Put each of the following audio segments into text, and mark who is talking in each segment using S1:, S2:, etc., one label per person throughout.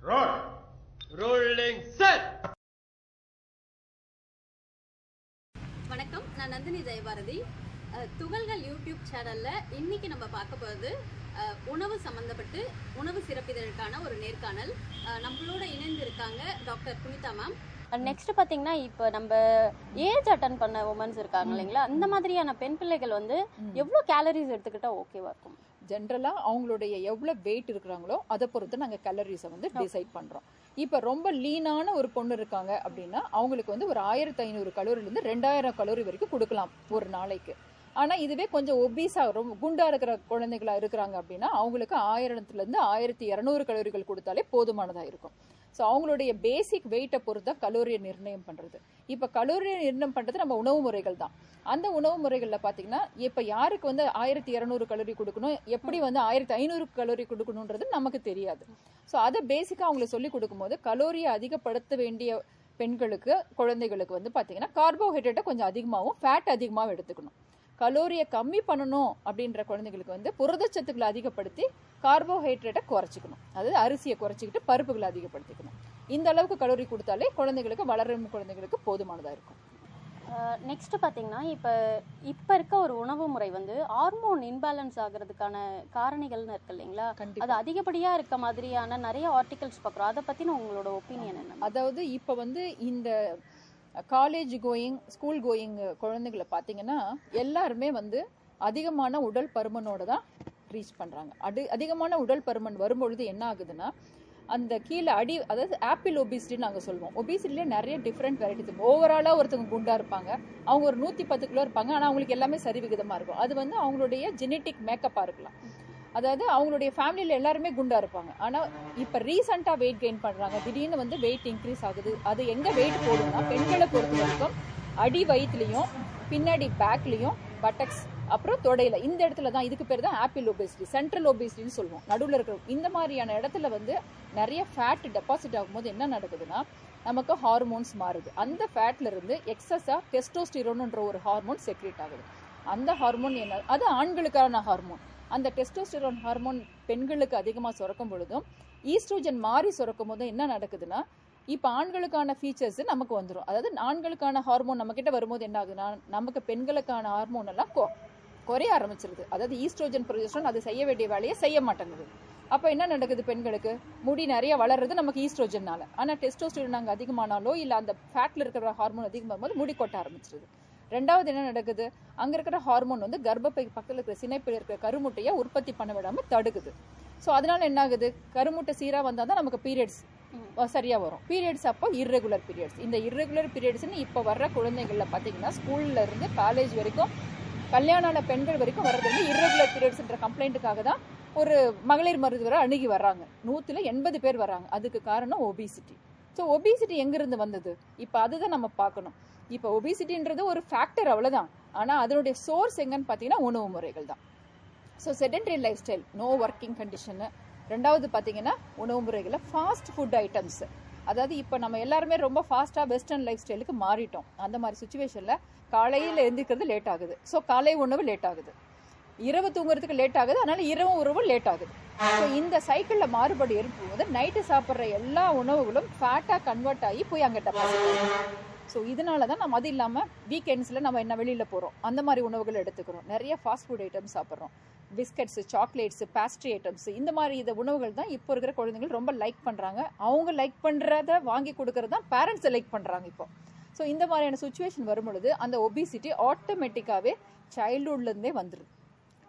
S1: Roll. Rolling set.
S2: வணக்கம், நான் நந்தினி ஜெயபாரதி. துகள்கள் யூடியூப் சேனல்ல இன்னைக்கு நம்ம பார்க்க போகிறது உணவு சம்பந்தப்பட்டு உணவு சிறப்பிதழுக்கான ஒரு நேர்காணல். நம்மளோட இணைந்து இருக்காங்க டாக்டர் புனிதா மேம். நெக்ஸ்ட் பார்த்தீங்கன்னா இப்போ நம்ம ஏஜ் அட்டன் பண்ண உமன்ஸ் இருக்காங்க இல்லைங்களா, அந்த மாதிரியான பெண் பிள்ளைகள் வந்து எவ்வளோ கேலரிஸ் எடுத்துக்கிட்டா ஓகேவா இருக்கும்?
S3: ஜென்ரலாக அவங்களுடைய எவ்வளோ வெயிட் இருக்கிறாங்களோ அதை பொறுத்து நாங்கள் கேலரிஸை வந்து டிசைட் பண்ணுறோம். இப்போ ரொம்ப லீனான ஒரு பொண்ணு இருக்காங்க அப்படின்னா அவங்களுக்கு வந்து ஒரு 1500 கலோரிலேருந்து 2000 கலோரி வரைக்கும் கொடுக்கலாம் ஒரு நாளைக்கு. ஆனால் இதுவே கொஞ்சம் ஒபீஸாக ரொம்ப குண்டாக இருக்கிற குழந்தைகளா இருக்கிறாங்க அப்படின்னா அவங்களுக்கு 1000லேருந்து 1200 கலோரிகள் கொடுத்தாலே போதுமானதாக இருக்கும். ஸோ அவங்களுடைய பேசிக் வெயிட்டை பொறுத்து தான் கலோரியை நிர்ணயம் பண்ணுறது. இப்போ கலோரியை நிர்ணயம் பண்ணுறது நம்ம உணவு முறைகள் தான். அந்த உணவு முறைகளில் பார்த்தீங்கன்னா இப்போ யாருக்கு வந்து 1200 கலோரி கொடுக்கணும், எப்படி வந்து 1500 கலோரி கொடுக்கணுன்றது நமக்கு தெரியாது. ஸோ அதை பேசிக்காக அவங்களுக்கு சொல்லி கொடுக்கும்போது கலோரியை அதிகப்படுத்த வேண்டிய பெண்களுக்கு குழந்தைகளுக்கு வந்து பார்த்தீங்கன்னா கார்போஹைட்ரேட்டை கொஞ்சம் அதிகமாகவும் ஃபேட் அதிகமாகவும் எடுத்துக்கணும். கலோரியை கம்மி பண்ணணும் அப்படின்ற குழந்தைகளுக்கு வந்து புரதச்சத்துக்களை அதிகப்படுத்தி கார்போஹைட்ரேட்டை குறைச்சிக்கணும். அதாவது அரிசியை குறைச்சிக்கிட்டு பருப்புகளை அதிகப்படுத்திக்கணும். இந்த அளவுக்கு கலோரி கொடுத்தாலே குழந்தைகளுக்கு வளரும் குழந்தைகளுக்கு போதுமானதாக இருக்கும்.
S2: நெக்ஸ்ட் பார்த்தீங்கன்னா இப்போ இருக்க ஒரு உணவு முறை வந்து ஹார்மோன் இன்பேலன்ஸ் ஆகிறதுக்கான காரணிகள்னு இருக்கு இல்லைங்களா, அது அதிகப்படியாக இருக்க மாதிரியான நிறைய ஆர்டிகல்ஸ் பார்க்குறோம். அதை பற்றின உங்களோட ஒப்பீனியன் என்ன?
S3: அதாவது இப்போ வந்து இந்த காலேஜ் கோயிங் ஸ்கூல் கோயிங் குழந்தைகளை பார்த்தீங்கன்னா எல்லாருமே வந்து அதிகமான உடல் பருமனோட தான் ரீச் பண்ணுறாங்க. அதிகமான உடல் பருமன் வரும்பொழுது என்ன ஆகுதுன்னா அந்த கீழே அதாவது ஆப்பிள் ஒபிசிட்டின்னு நாங்கள் சொல்லுவோம். ஒபிசிட்டிலே நிறைய டிஃப்ரெண்ட் வெரைட்டிஸ். ஓவராலாக ஒருத்தவங்க குண்டாக இருப்பாங்க, அவங்க ஒரு 110 கிலோ இருப்பாங்க, ஆனால் அவங்களுக்கு எல்லாமே சரிவிகிதமாக இருக்கும். அது வந்து அவங்களுடைய ஜெனட்டிக் மேக்கப்பாக இருக்கலாம். அதாவது அவங்களுடைய ஃபேமிலியில் எல்லாருமே குண்டா இருப்பாங்க. ஆனால் இப்போ ரீசெண்டாக வெயிட் கெயின் பண்ணுறாங்க, திடீர்னு வந்து வெயிட் இன்க்ரீஸ் ஆகுது. அது எங்கே வெயிட் போடும்னா பெண்களை பொறுத்த வரைக்கும் அடி வயிற்றுலையும் பின்னாடி பேக்லையும் பட்டக்ஸ் அப்புறம் தொடையில இந்த இடத்துல தான். இதுக்கு பேர் தான் ஆப்பிள் ஒபேசிட்டி, சென்ட்ரல் ஒபேசிட்டின்னு சொல்லுவோம். நடுவில் இருக்கிற இந்த மாதிரியான இடத்துல வந்து நிறைய ஃபேட் டெபாசிட் ஆகும்போது என்ன நடக்குதுன்னா நமக்கு ஹார்மோன்ஸ் மாறுது. அந்த ஃபேட்ல இருந்து எக்ஸஸா டெஸ்டோஸ்டிரோன்ன்ற ஒரு ஹார்மோன் செக்ரேட் ஆகுது. அந்த ஹார்மோன் என்ன, அது ஆண்களுக்கான ஹார்மோன். அந்த டெஸ்டோஸ்டிரோன் ஹார்மோன் பெண்களுக்கு அதிகமாக சுரக்கும் பொழுதும் ஈஸ்ட்ரோஜன் மாறி சுரக்கும் போதும் என்ன நடக்குதுன்னா இப்போ ஆண்களுக்கான ஃபீச்சர்ஸ் நமக்கு வந்துடும். அதாவது ஆண்களுக்கான ஹார்மோன் நம்ம கிட்ட வரும்போது என்ன ஆகுதுன்னா நமக்கு பெண்களுக்கான ஹார்மோன் எல்லாம் குறைய ஆரம்பிச்சிருது. அதாவது ஈஸ்ட்ரோஜன் ப்ரொஜெஸ்டரான் அது செய்ய வேண்டிய வேலையை செய்ய மாட்டேங்குது. அப்போ என்ன நடக்குது, பெண்களுக்கு முடி நிறைய வளர்றது நமக்கு ஈஸ்ட்ரோஜன்னால. ஆனால் டெஸ்டோஸ்டிரோன் அங்கே அதிகமானாலோ இல்லை அந்த ஃபேட்ல இருக்கிற ஹார்மோன் அதிகமாகும் போது முடி கொட்ட ஆரம்பிச்சிருது. ரெண்டாவது என்ன நடக்குது, அங்கே இருக்கிற ஹார்மோன் வந்து கர்ப்பப்பை பக்கத்தில் இருக்கிற சினைப்பில் இருக்கிற கருமுட்டையை உற்பத்தி பண்ண விடாமல் தடுக்குது. ஸோ அதனால என்ன ஆகுது, கருமுட்டை சீராக வந்தால் தான் நமக்கு பீரியட்ஸ் சரியாக வரும். பீரியட்ஸ் அப்போ இர்ரெகுலர் பீரியட்ஸ். இந்த இர்ரெகுலர் பீரியட்ஸ்ன்னு இப்போ வர்ற குழந்தைகளில் பார்த்தீங்கன்னா ஸ்கூல்ல இருந்து காலேஜ் வரைக்கும் கல்யாணான பெண்கள் வரைக்கும் வர்றது வந்து இர்ரெகுலர் பீரியட்ஸ்ன்ற கம்ப்ளைண்ட்டுக்காக தான் ஒரு மகளிர் மருத்துவரை அணுகி வர்றாங்க. 180 பேர் வர்றாங்க. அதுக்கு காரணம் ஒபிசிட்டி. ஸோ ஒபிசிட்டி எங்கிருந்து வந்தது, இப்போ அதுதான் நம்ம பார்க்கணும். இப்போ ஒபிசிட்டின்றது ஒரு ஃபேக்டர், அவ்வளோதான். ஆனால் அதனுடைய சோர்ஸ் எங்கன்னு பார்த்தீங்கன்னா உணவு முறைகள் தான். So sedentary life style, no working condition. ரெண்டாவது பார்த்தீங்கன்னா உணவு முறைகளில் ஃபாஸ்ட் ஃபுட் ஐட்டம்ஸ். அதாவது இப்போ நம்ம எல்லாருமே ரொம்ப ஃபாஸ்ட்டாக வெஸ்டர்ன் லைஃப் ஸ்டைலுக்கு மாறிட்டோம். அந்த மாதிரி சுச்சுவேஷனில் காலையில் எழுந்திருக்கிறது லேட் ஆகுது. ஸோ காலை உணவு லேட் ஆகுது, இரவு தூங்குறதுக்கு லேட் ஆகுது, அதனால இரவு உணவு லேட் ஆகுது. ஸோ இந்த சைக்கிளில் மாறுபாடு இருக்கும்போது நைட்டு சாப்பிட்ற எல்லா உணவுகளும் ஃபேட்டாக கன்வெர்ட் ஆகி போய் அங்கே டெபாசிட் ஆகும். ஸோ இதனால தான் நம்ம அது இல்லாமல் வீக்கெண்ட்ஸில் நம்ம என்ன வெளியில் போகிறோம் அந்த மாதிரி உணவுகள் எடுத்துக்கிறோம். நிறைய ஃபாஸ்ட் ஃபுட் ஐட்டம்ஸ் சாப்பிட்றோம். பிஸ்கட்ஸு, சாக்லேட்ஸு, பேஸ்ட்ரி ஐட்டம்ஸ், இந்த மாதிரி இந்த உணவுகள் தான் இப்போ இருக்கிற குழந்தைகள் ரொம்ப லைக் பண்ணுறாங்க. அவங்க லைக் பண்ணுறத வாங்கி கொடுக்கறது தான் பேரண்ட்ஸை லைக் பண்ணுறாங்க இப்போ. ஸோ இந்த மாதிரியான சுச்சுவேஷன் வரும்பொழுது அந்த ஒபிசிட்டி ஆட்டோமேட்டிக்காகவே சைல்ட்ஹுட்லேருந்தே வந்துடுது.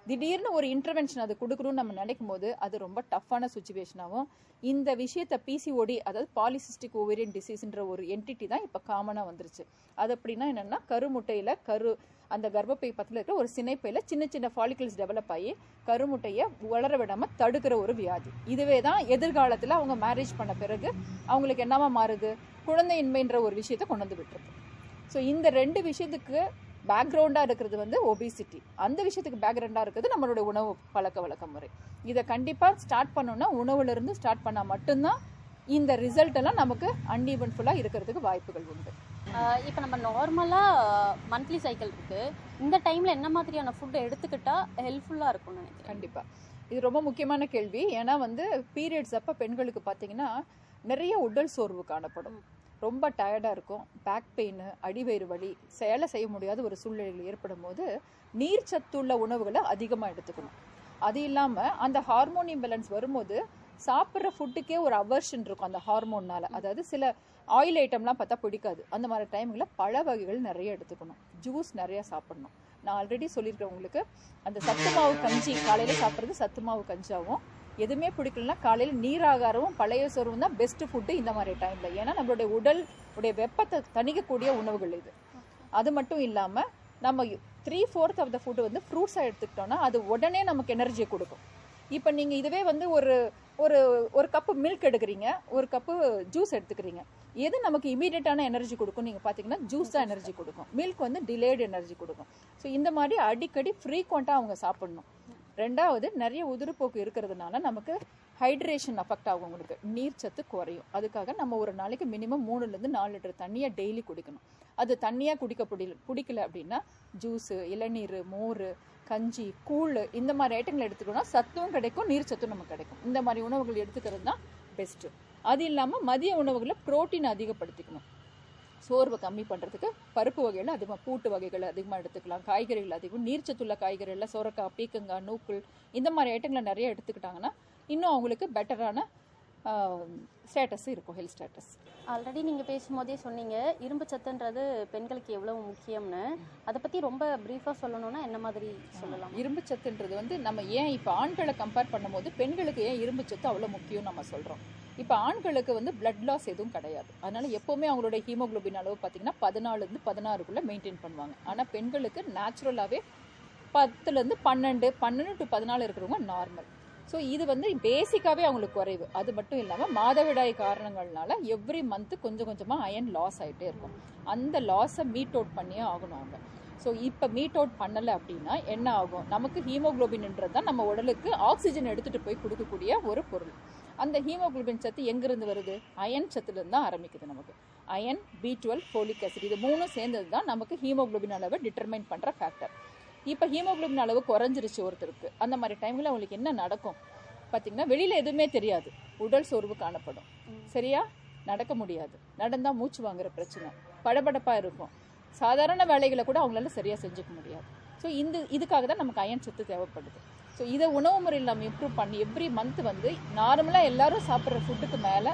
S3: திடீர்னு ஒரு இன்டர்வென்ஷன் அது கொடுக்கணும்னு நம்ம நினைக்கும் போது அது ரொம்ப டஃப்பான சுச்சுவேஷனாகவும் இந்த விஷயத்தை பிசிஓடி, அதாவது பாலிசிஸ்டிக் ஓவேரியன் டிசீஸ்ன்ற ஒரு என்டிட்டி தான் இப்போ காமனாக வந்துருச்சு. அது அப்படின்னா என்னென்னா கருமுட்டையில் அந்த கர்ப்பப்பை பக்கத்தில் இருக்கிற ஒரு சினைப்பையில் சின்ன சின்ன ஃபாலிகல்ஸ் டெவலப் ஆகி கருமுட்டையை வளர விடாமல் தடுக்கிற ஒரு வியாதி. இதுவே தான் எதிர்காலத்தில் அவங்க மேரேஜ் பண்ண பிறகு அவங்களுக்கு என்னவா மாறுது, குழந்தையின்மைன்ற ஒரு விஷயத்தை கொண்டு வந்து விட்டுருது. ஸோ இந்த ரெண்டு விஷயத்துக்கு பேக்ரவுண்டாக இருக்கிறது வந்து ஒபிசிட்டி. அந்த விஷயத்துக்கு பேக்ரவுண்டாக இருக்கிறது நம்மளுடைய உணவு பழக்க வழக்க முறை. இதை கண்டிப்பாக ஸ்டார்ட் பண்ணோன்னா உணவுலேருந்து ஸ்டார்ட் பண்ணால் மட்டும்தான் இந்த ரிசல்ட் எல்லாம் நமக்கு அன்ஈவன்ஃபுல்லாக இருக்கிறதுக்கு வாய்ப்புகள் உண்டு.
S2: இப்போ நம்ம நார்மலாக மந்த்லி சைக்கிள் இருக்குது, இந்த டைமில் என்ன மாதிரியான ஃபுட்டை எடுத்துக்கிட்டால் ஹெல்ப்ஃபுல்லாக இருக்கும்னு நினைக்கிறேன்?
S3: கண்டிப்பாக இது ரொம்ப முக்கியமான கேள்வி. ஏன்னா வந்து பீரியட்ஸ் அப்போ பெண்களுக்கு பார்த்தீங்கன்னா நிறைய உடல் சோர்வு காணப்படும். ரொம்ப டயர்டாக இருக்கும், பேக் பெயின், அடிவயிறு வலி, சேலை செய்ய முடியாத ஒரு சூழ்நிலைகள் ஏற்படும் போது நீர் சத்துள்ள உணவுகளை அதிகமாக எடுத்துக்கணும். அது இல்லாமல் அந்த ஹார்மோன் இம்பேலன்ஸ் வரும்போது சாப்பிட்ற ஃபுட்டுக்கே ஒரு அவர்ஷன் இருக்கும் அந்த ஹார்மோன்னால. அதாவது சில ஆயில் ஐட்டம்லாம் பார்த்தா பிடிக்காது. அந்த மாதிரி டைமில் பழ வகைகள் நிறைய எடுத்துக்கணும், ஜூஸ் நிறைய சாப்பிடணும். நான் ஆல்ரெடி சொல்லியிருக்கேன் உங்களுக்கு, அந்த சத்து மாவு கஞ்சி காலையில் சாப்பிட்றது சத்து மாவு கஞ்சாவும், எதுவுமே பிடிக்கலன்னா காலையில் நீராகாரமும் பழைய சோறும் தான் பெஸ்ட் ஃபுட்டு இந்த மாதிரி டைமில். ஏன்னா நம்மளுடைய உடைய வெப்பத்தை தணிக்கக்கூடிய உணவுகள் இது. அது மட்டும் இல்லாமல் நம்ம 3/4 ஆஃப் த ஃபுட்டு வந்து ஃப்ரூட்ஸாக எடுத்துக்கிட்டோம்னா அது உடனே நமக்கு எனர்ஜியை கொடுக்கும். இப்போ நீங்கள் இதுவே வந்து ஒரு ஒரு ஒரு கப்பு மில்க் எடுக்கிறீங்க, ஒரு கப்பு ஜூஸ் எடுத்துக்கிறீங்க, எது நமக்கு இமீடியட்டான எனர்ஜி கொடுக்கும் நீங்கள் பார்த்தீங்கன்னா ஜூஸ் தான் எனர்ஜி கொடுக்கும். மில்க் வந்து டிலேடு எனர்ஜி கொடுக்கும். ஸோ இந்த மாதிரி அடிக்கடி ஃப்ரீக்வெண்ட்டாக அவங்க சாப்பிடணும். ரெண்டாவது, நிறைய உதிர்போக்கு இருக்கிறதுனால நமக்கு ஹைட்ரேஷன் அஃபெக்ட் ஆகும், உங்களுக்கு நீர் சத்து குறையும். அதுக்காக நம்ம ஒரு நாளைக்கு மினிமம் 3-4 லிட்டர் தண்ணியை டெய்லி குடிக்கணும். அது தண்ணியாக குடிக்கல அப்படின்னா ஜூஸு, இளநீர், மோர், கஞ்சி, கூழ் இந்த மாதிரி ஐட்டங்கள் எடுத்துக்கணும்னா சத்தும் கிடைக்கும், நீர் சத்தும் நமக்கு கிடைக்கும். இந்த மாதிரி உணவுகள் எடுத்துக்கிறது தான் பெஸ்ட்டு. அது இல்லாமல் மதிய உணவுகளில் புரோட்டீன் அதிகப்படுத்திக்கணும். சோர்வை கம்மி பண்ணுறதுக்கு பருப்பு வகைகள் அதிகமாக, பூட்டு வகைகள் அதிகமாக எடுத்துக்கலாம், காய்கறிகள் அதிகம், நீர்ச்சத்துள்ள காய்கறிகளில் சொரக்காய், பீக்கங்காய், நூக்கல் இந்த மாதிரி ஐட்டங்களை நிறைய எடுத்துக்கிட்டாங்கன்னா இன்னும் அவங்களுக்கு பெட்டரான ஸ்டேட்டஸ் இருக்கும், ஹெல்த் ஸ்டேட்டஸ்.
S4: ஆல்ரெடி நீங்கள் பேசும்போதே சொன்னீங்க இரும்பு சத்துன்றது பெண்களுக்கு எவ்வளவு முக்கியம்னு. அதை பற்றி ரொம்ப ப்ரீஃபாக சொல்லணும்னா என்ன மாதிரி சொல்லலாம்?
S3: இரும்பு சத்துன்றது வந்து நம்ம ஏன் இப்போ ஆண்களை கம்பேர் பண்ணும்போது பெண்களுக்கு ஏன் இரும்பு சத்து அவ்வளோ முக்கியம் நம்ம சொல்கிறோம். இப்போ ஆண்களுக்கு வந்து பிளட் லாஸ் எதுவும் கிடையாது, அதனால எப்போவுமே அவங்களுடைய ஹீமோகுளோபின் அளவு பார்த்தீங்கன்னா 14-16 மெயின்டைன் பண்ணுவாங்க. ஆனால் பெண்களுக்கு நேச்சுரலாகவே 10-12, 12-14 இருக்கிறவங்க நார்மல். ஸோ இது வந்து பேசிக்காகவே அவங்களுக்கு குறைவு. அது மட்டும் இல்லாமல் மாதவிடாய் காரணங்கள்னால எவ்ரி மந்த்து கொஞ்சம் கொஞ்சமாக அயன் லாஸ் ஆகிட்டே இருக்கும். அந்த லாஸை மீட் அவுட் பண்ணியே ஆகணும் அவங்க. ஸோ இப்போ மீட் அவுட் பண்ணலை அப்படின்னா என்ன ஆகும், நமக்கு ஹீமோகுளோபின்ன்றது தான் நம்ம உடலுக்கு ஆக்சிஜன் எடுத்துகிட்டு போய் கொடுக்கக்கூடிய ஒரு பொருள். அந்த ஹீமோகுளோபின் சத்து எங்கேருந்து வருது, அயன் சத்துலேருந்து தான் ஆரம்பிக்குது. நமக்கு அயன், B12, ஃபோலிக் ஆசிட் இது மூணும் சேர்ந்தது தான் நமக்கு ஹீமோகுளோபின் அளவை டிட்டர்மைன் பண்ணுற ஃபேக்டர். இப்போ ஹீமோகுளோபின் அளவு குறைஞ்சிருச்சு ஒருத்தருக்கு, அந்த மாதிரி டைமில் அவங்களுக்கு என்ன நடக்கும் பார்த்தீங்கன்னா, வெளியில் எதுவுமே தெரியாது, உடல் சோர்வு காணப்படும், சரியா நடக்க முடியாது, நடந்தால் மூச்சு வாங்குற பிரச்சனை, படபடப்பாக இருக்கும், சாதாரண வேலைகளை கூட அவங்களால சரியாக செஞ்சுக்க முடியாது. ஸோ இதுக்காக தான் நமக்கு அயன் சத்து தேவைப்படுது. ஸோ இதை உணவு முறையில் நம்ம இம்ப்ரூவ் பண்ணி எவ்ரி மந்த் வந்து நார்மலாக எல்லாரும் சாப்பிட்ற ஃபுட்டுக்கு மேலே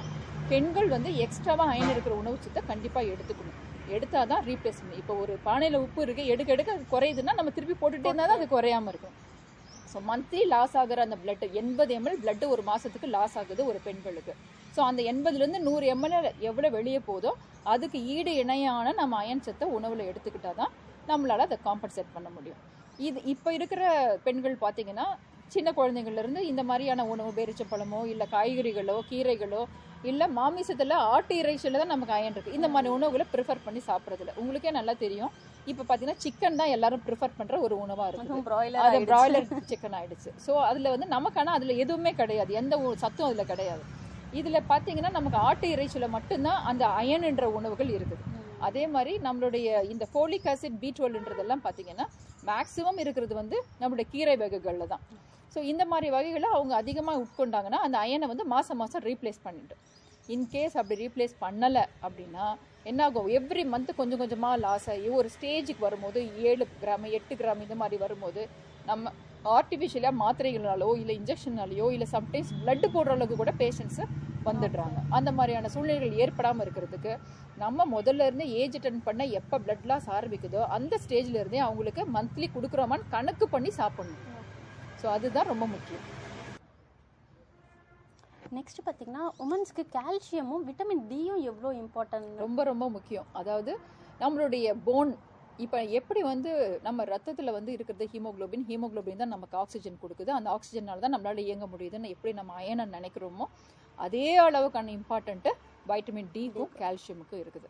S3: பெண்கள் வந்து எக்ஸ்ட்ராவாக அயன் இருக்கிற உணவு சத்தை கண்டிப்பாக எடுத்துக்கணும். எடுத்தால் தான் ரீப்ளேஸ் பண்ணி, இப்போ ஒரு பானையில் உப்பு இருக்குது, எடுக்க அது குறையுதுன்னா நம்ம திருப்பி போட்டுகிட்டே இருந்தால் தான் அது குறையாமல் இருக்கும். ஸோ மந்த்லி லாஸ் ஆகிற அந்த பிளட்டு 80 ml பிளட்டு ஒரு மாதத்துக்கு லாஸ் ஆகுது ஒரு பெண்களுக்கு. ஸோ அந்த 80-100 ml எவ்வளோ வெளியே போதோ அதுக்கு ஈடு இணையான நம்ம அயன் சத்தை உணவில் எடுத்துக்கிட்டால் தான் நம்மளால் அதை காம்பன்சேட் பண்ண முடியும். இது இப்போ இருக்கிற பெண்கள் பார்த்தீங்கன்னா சின்ன குழந்தைங்கள்லேருந்து இந்த மாதிரியான உணவு, பேரிச்சம்பழமோ இல்லை காய்கறிகளோ கீரைகளோ இல்லை மாமிசத்தில் ஆட்டு இறைச்சியில் தான் நமக்கு அயன் இருக்குது. இந்த மாதிரி உணவுகளை ப்ரிஃபர் பண்ணி சாப்பிட்றதில்ல. உங்களுக்கே நல்லா தெரியும், இப்போ பார்த்தீங்கன்னா சிக்கன் தான் எல்லாரும் ப்ரிஃபர் பண்ணுற ஒரு உணவாக இருக்குது, அது பிராய்லர் சிக்கன் ஆகிடுச்சு. ஸோ அதில் வந்து நமக்கான அதில் எதுவுமே கிடையாது, எந்த சத்தும் அதில் கிடையாது. இதில் பார்த்தீங்கன்னா நமக்கு ஆட்டு இறைச்சியில் மட்டும்தான் அந்த அயன்ன்ற உணவுகள் இருக்குது. அதே மாதிரி நம்மளுடைய இந்த ஃபோலிக் ஆசிட், B12ன்றதெல்லாம் பார்த்தீங்கன்னா மேக்ஸிமம் இருக்கிறது வந்து நம்மளுடைய கீரை வகைகளில் தான். ஸோ இந்த மாதிரி வகைகளை அவங்க அதிகமாக உட்கொண்டாங்கன்னா அந்த அயனை வந்து மாதம் ரீப்ளேஸ் பண்ணிட்டு, இன்கேஸ் அப்படி ரீப்ளேஸ் பண்ணலை அப்படின்னா என்ன ஆகும், எவ்ரி மந்த்து கொஞ்சம் கொஞ்சமாக லாஸ் ஆகி ஒரு ஸ்டேஜுக்கு வரும்போது 7 கிராம் 8 கிராம் இந்த மாதிரி வரும்போது நம்ம ஆர்டிஃபிஷியலாக மாத்திரைகளாலோ இல்லை இன்ஜெக்ஷனாலேயோ இல்லை சம்டைம்ஸ் பிளட்டு போடுற அளவுக்கு கூட பேஷண்ட்ஸு வந்துடுறாங்க. அந்த மாதிரியான சூழ்நிலைகள் ஏற்படாமல் இருக்கிறதுக்கு நம்ம முதல்ல இருந்தே ஏஜ் அட்டன் பண்ண எப்போ பிளட் லாஸ் ஆரம்பிக்குதோ அந்த ஸ்டேஜில் இருந்தே அவங்களுக்கு மந்த்லி கொடுக்குறோமான்னு கணக்கு பண்ணி சாப்பிடணும். ஸோ அதுதான் ரொம்ப முக்கியம்.
S4: நெக்ஸ்ட் பார்த்தீங்கன்னா உமன்ஸ்க்கு கால்சியமும் விட்டமின் டியும் எவ்வளோ இம்பார்ட்டன்ட்,
S3: ரொம்ப ரொம்ப முக்கியம். அதாவது நம்மளுடைய போன் இப்போ எப்படி வந்து நம்ம ரத்தத்தில் வந்து இருக்கிறது ஹீமோகுளோபின் தான் நமக்கு ஆக்சிஜன் கொடுக்குது, அந்த ஆக்சிஜனால தான் நம்மளால் இயங்க முடியுதுன்னு எப்படி நம்ம அயனை நினைக்கிறோமோ அதே அளவுக்கான இம்பார்ட்டண்ட்டு வைட்டமின் டிக்கும் கால்சியமுக்கும் இருக்குது.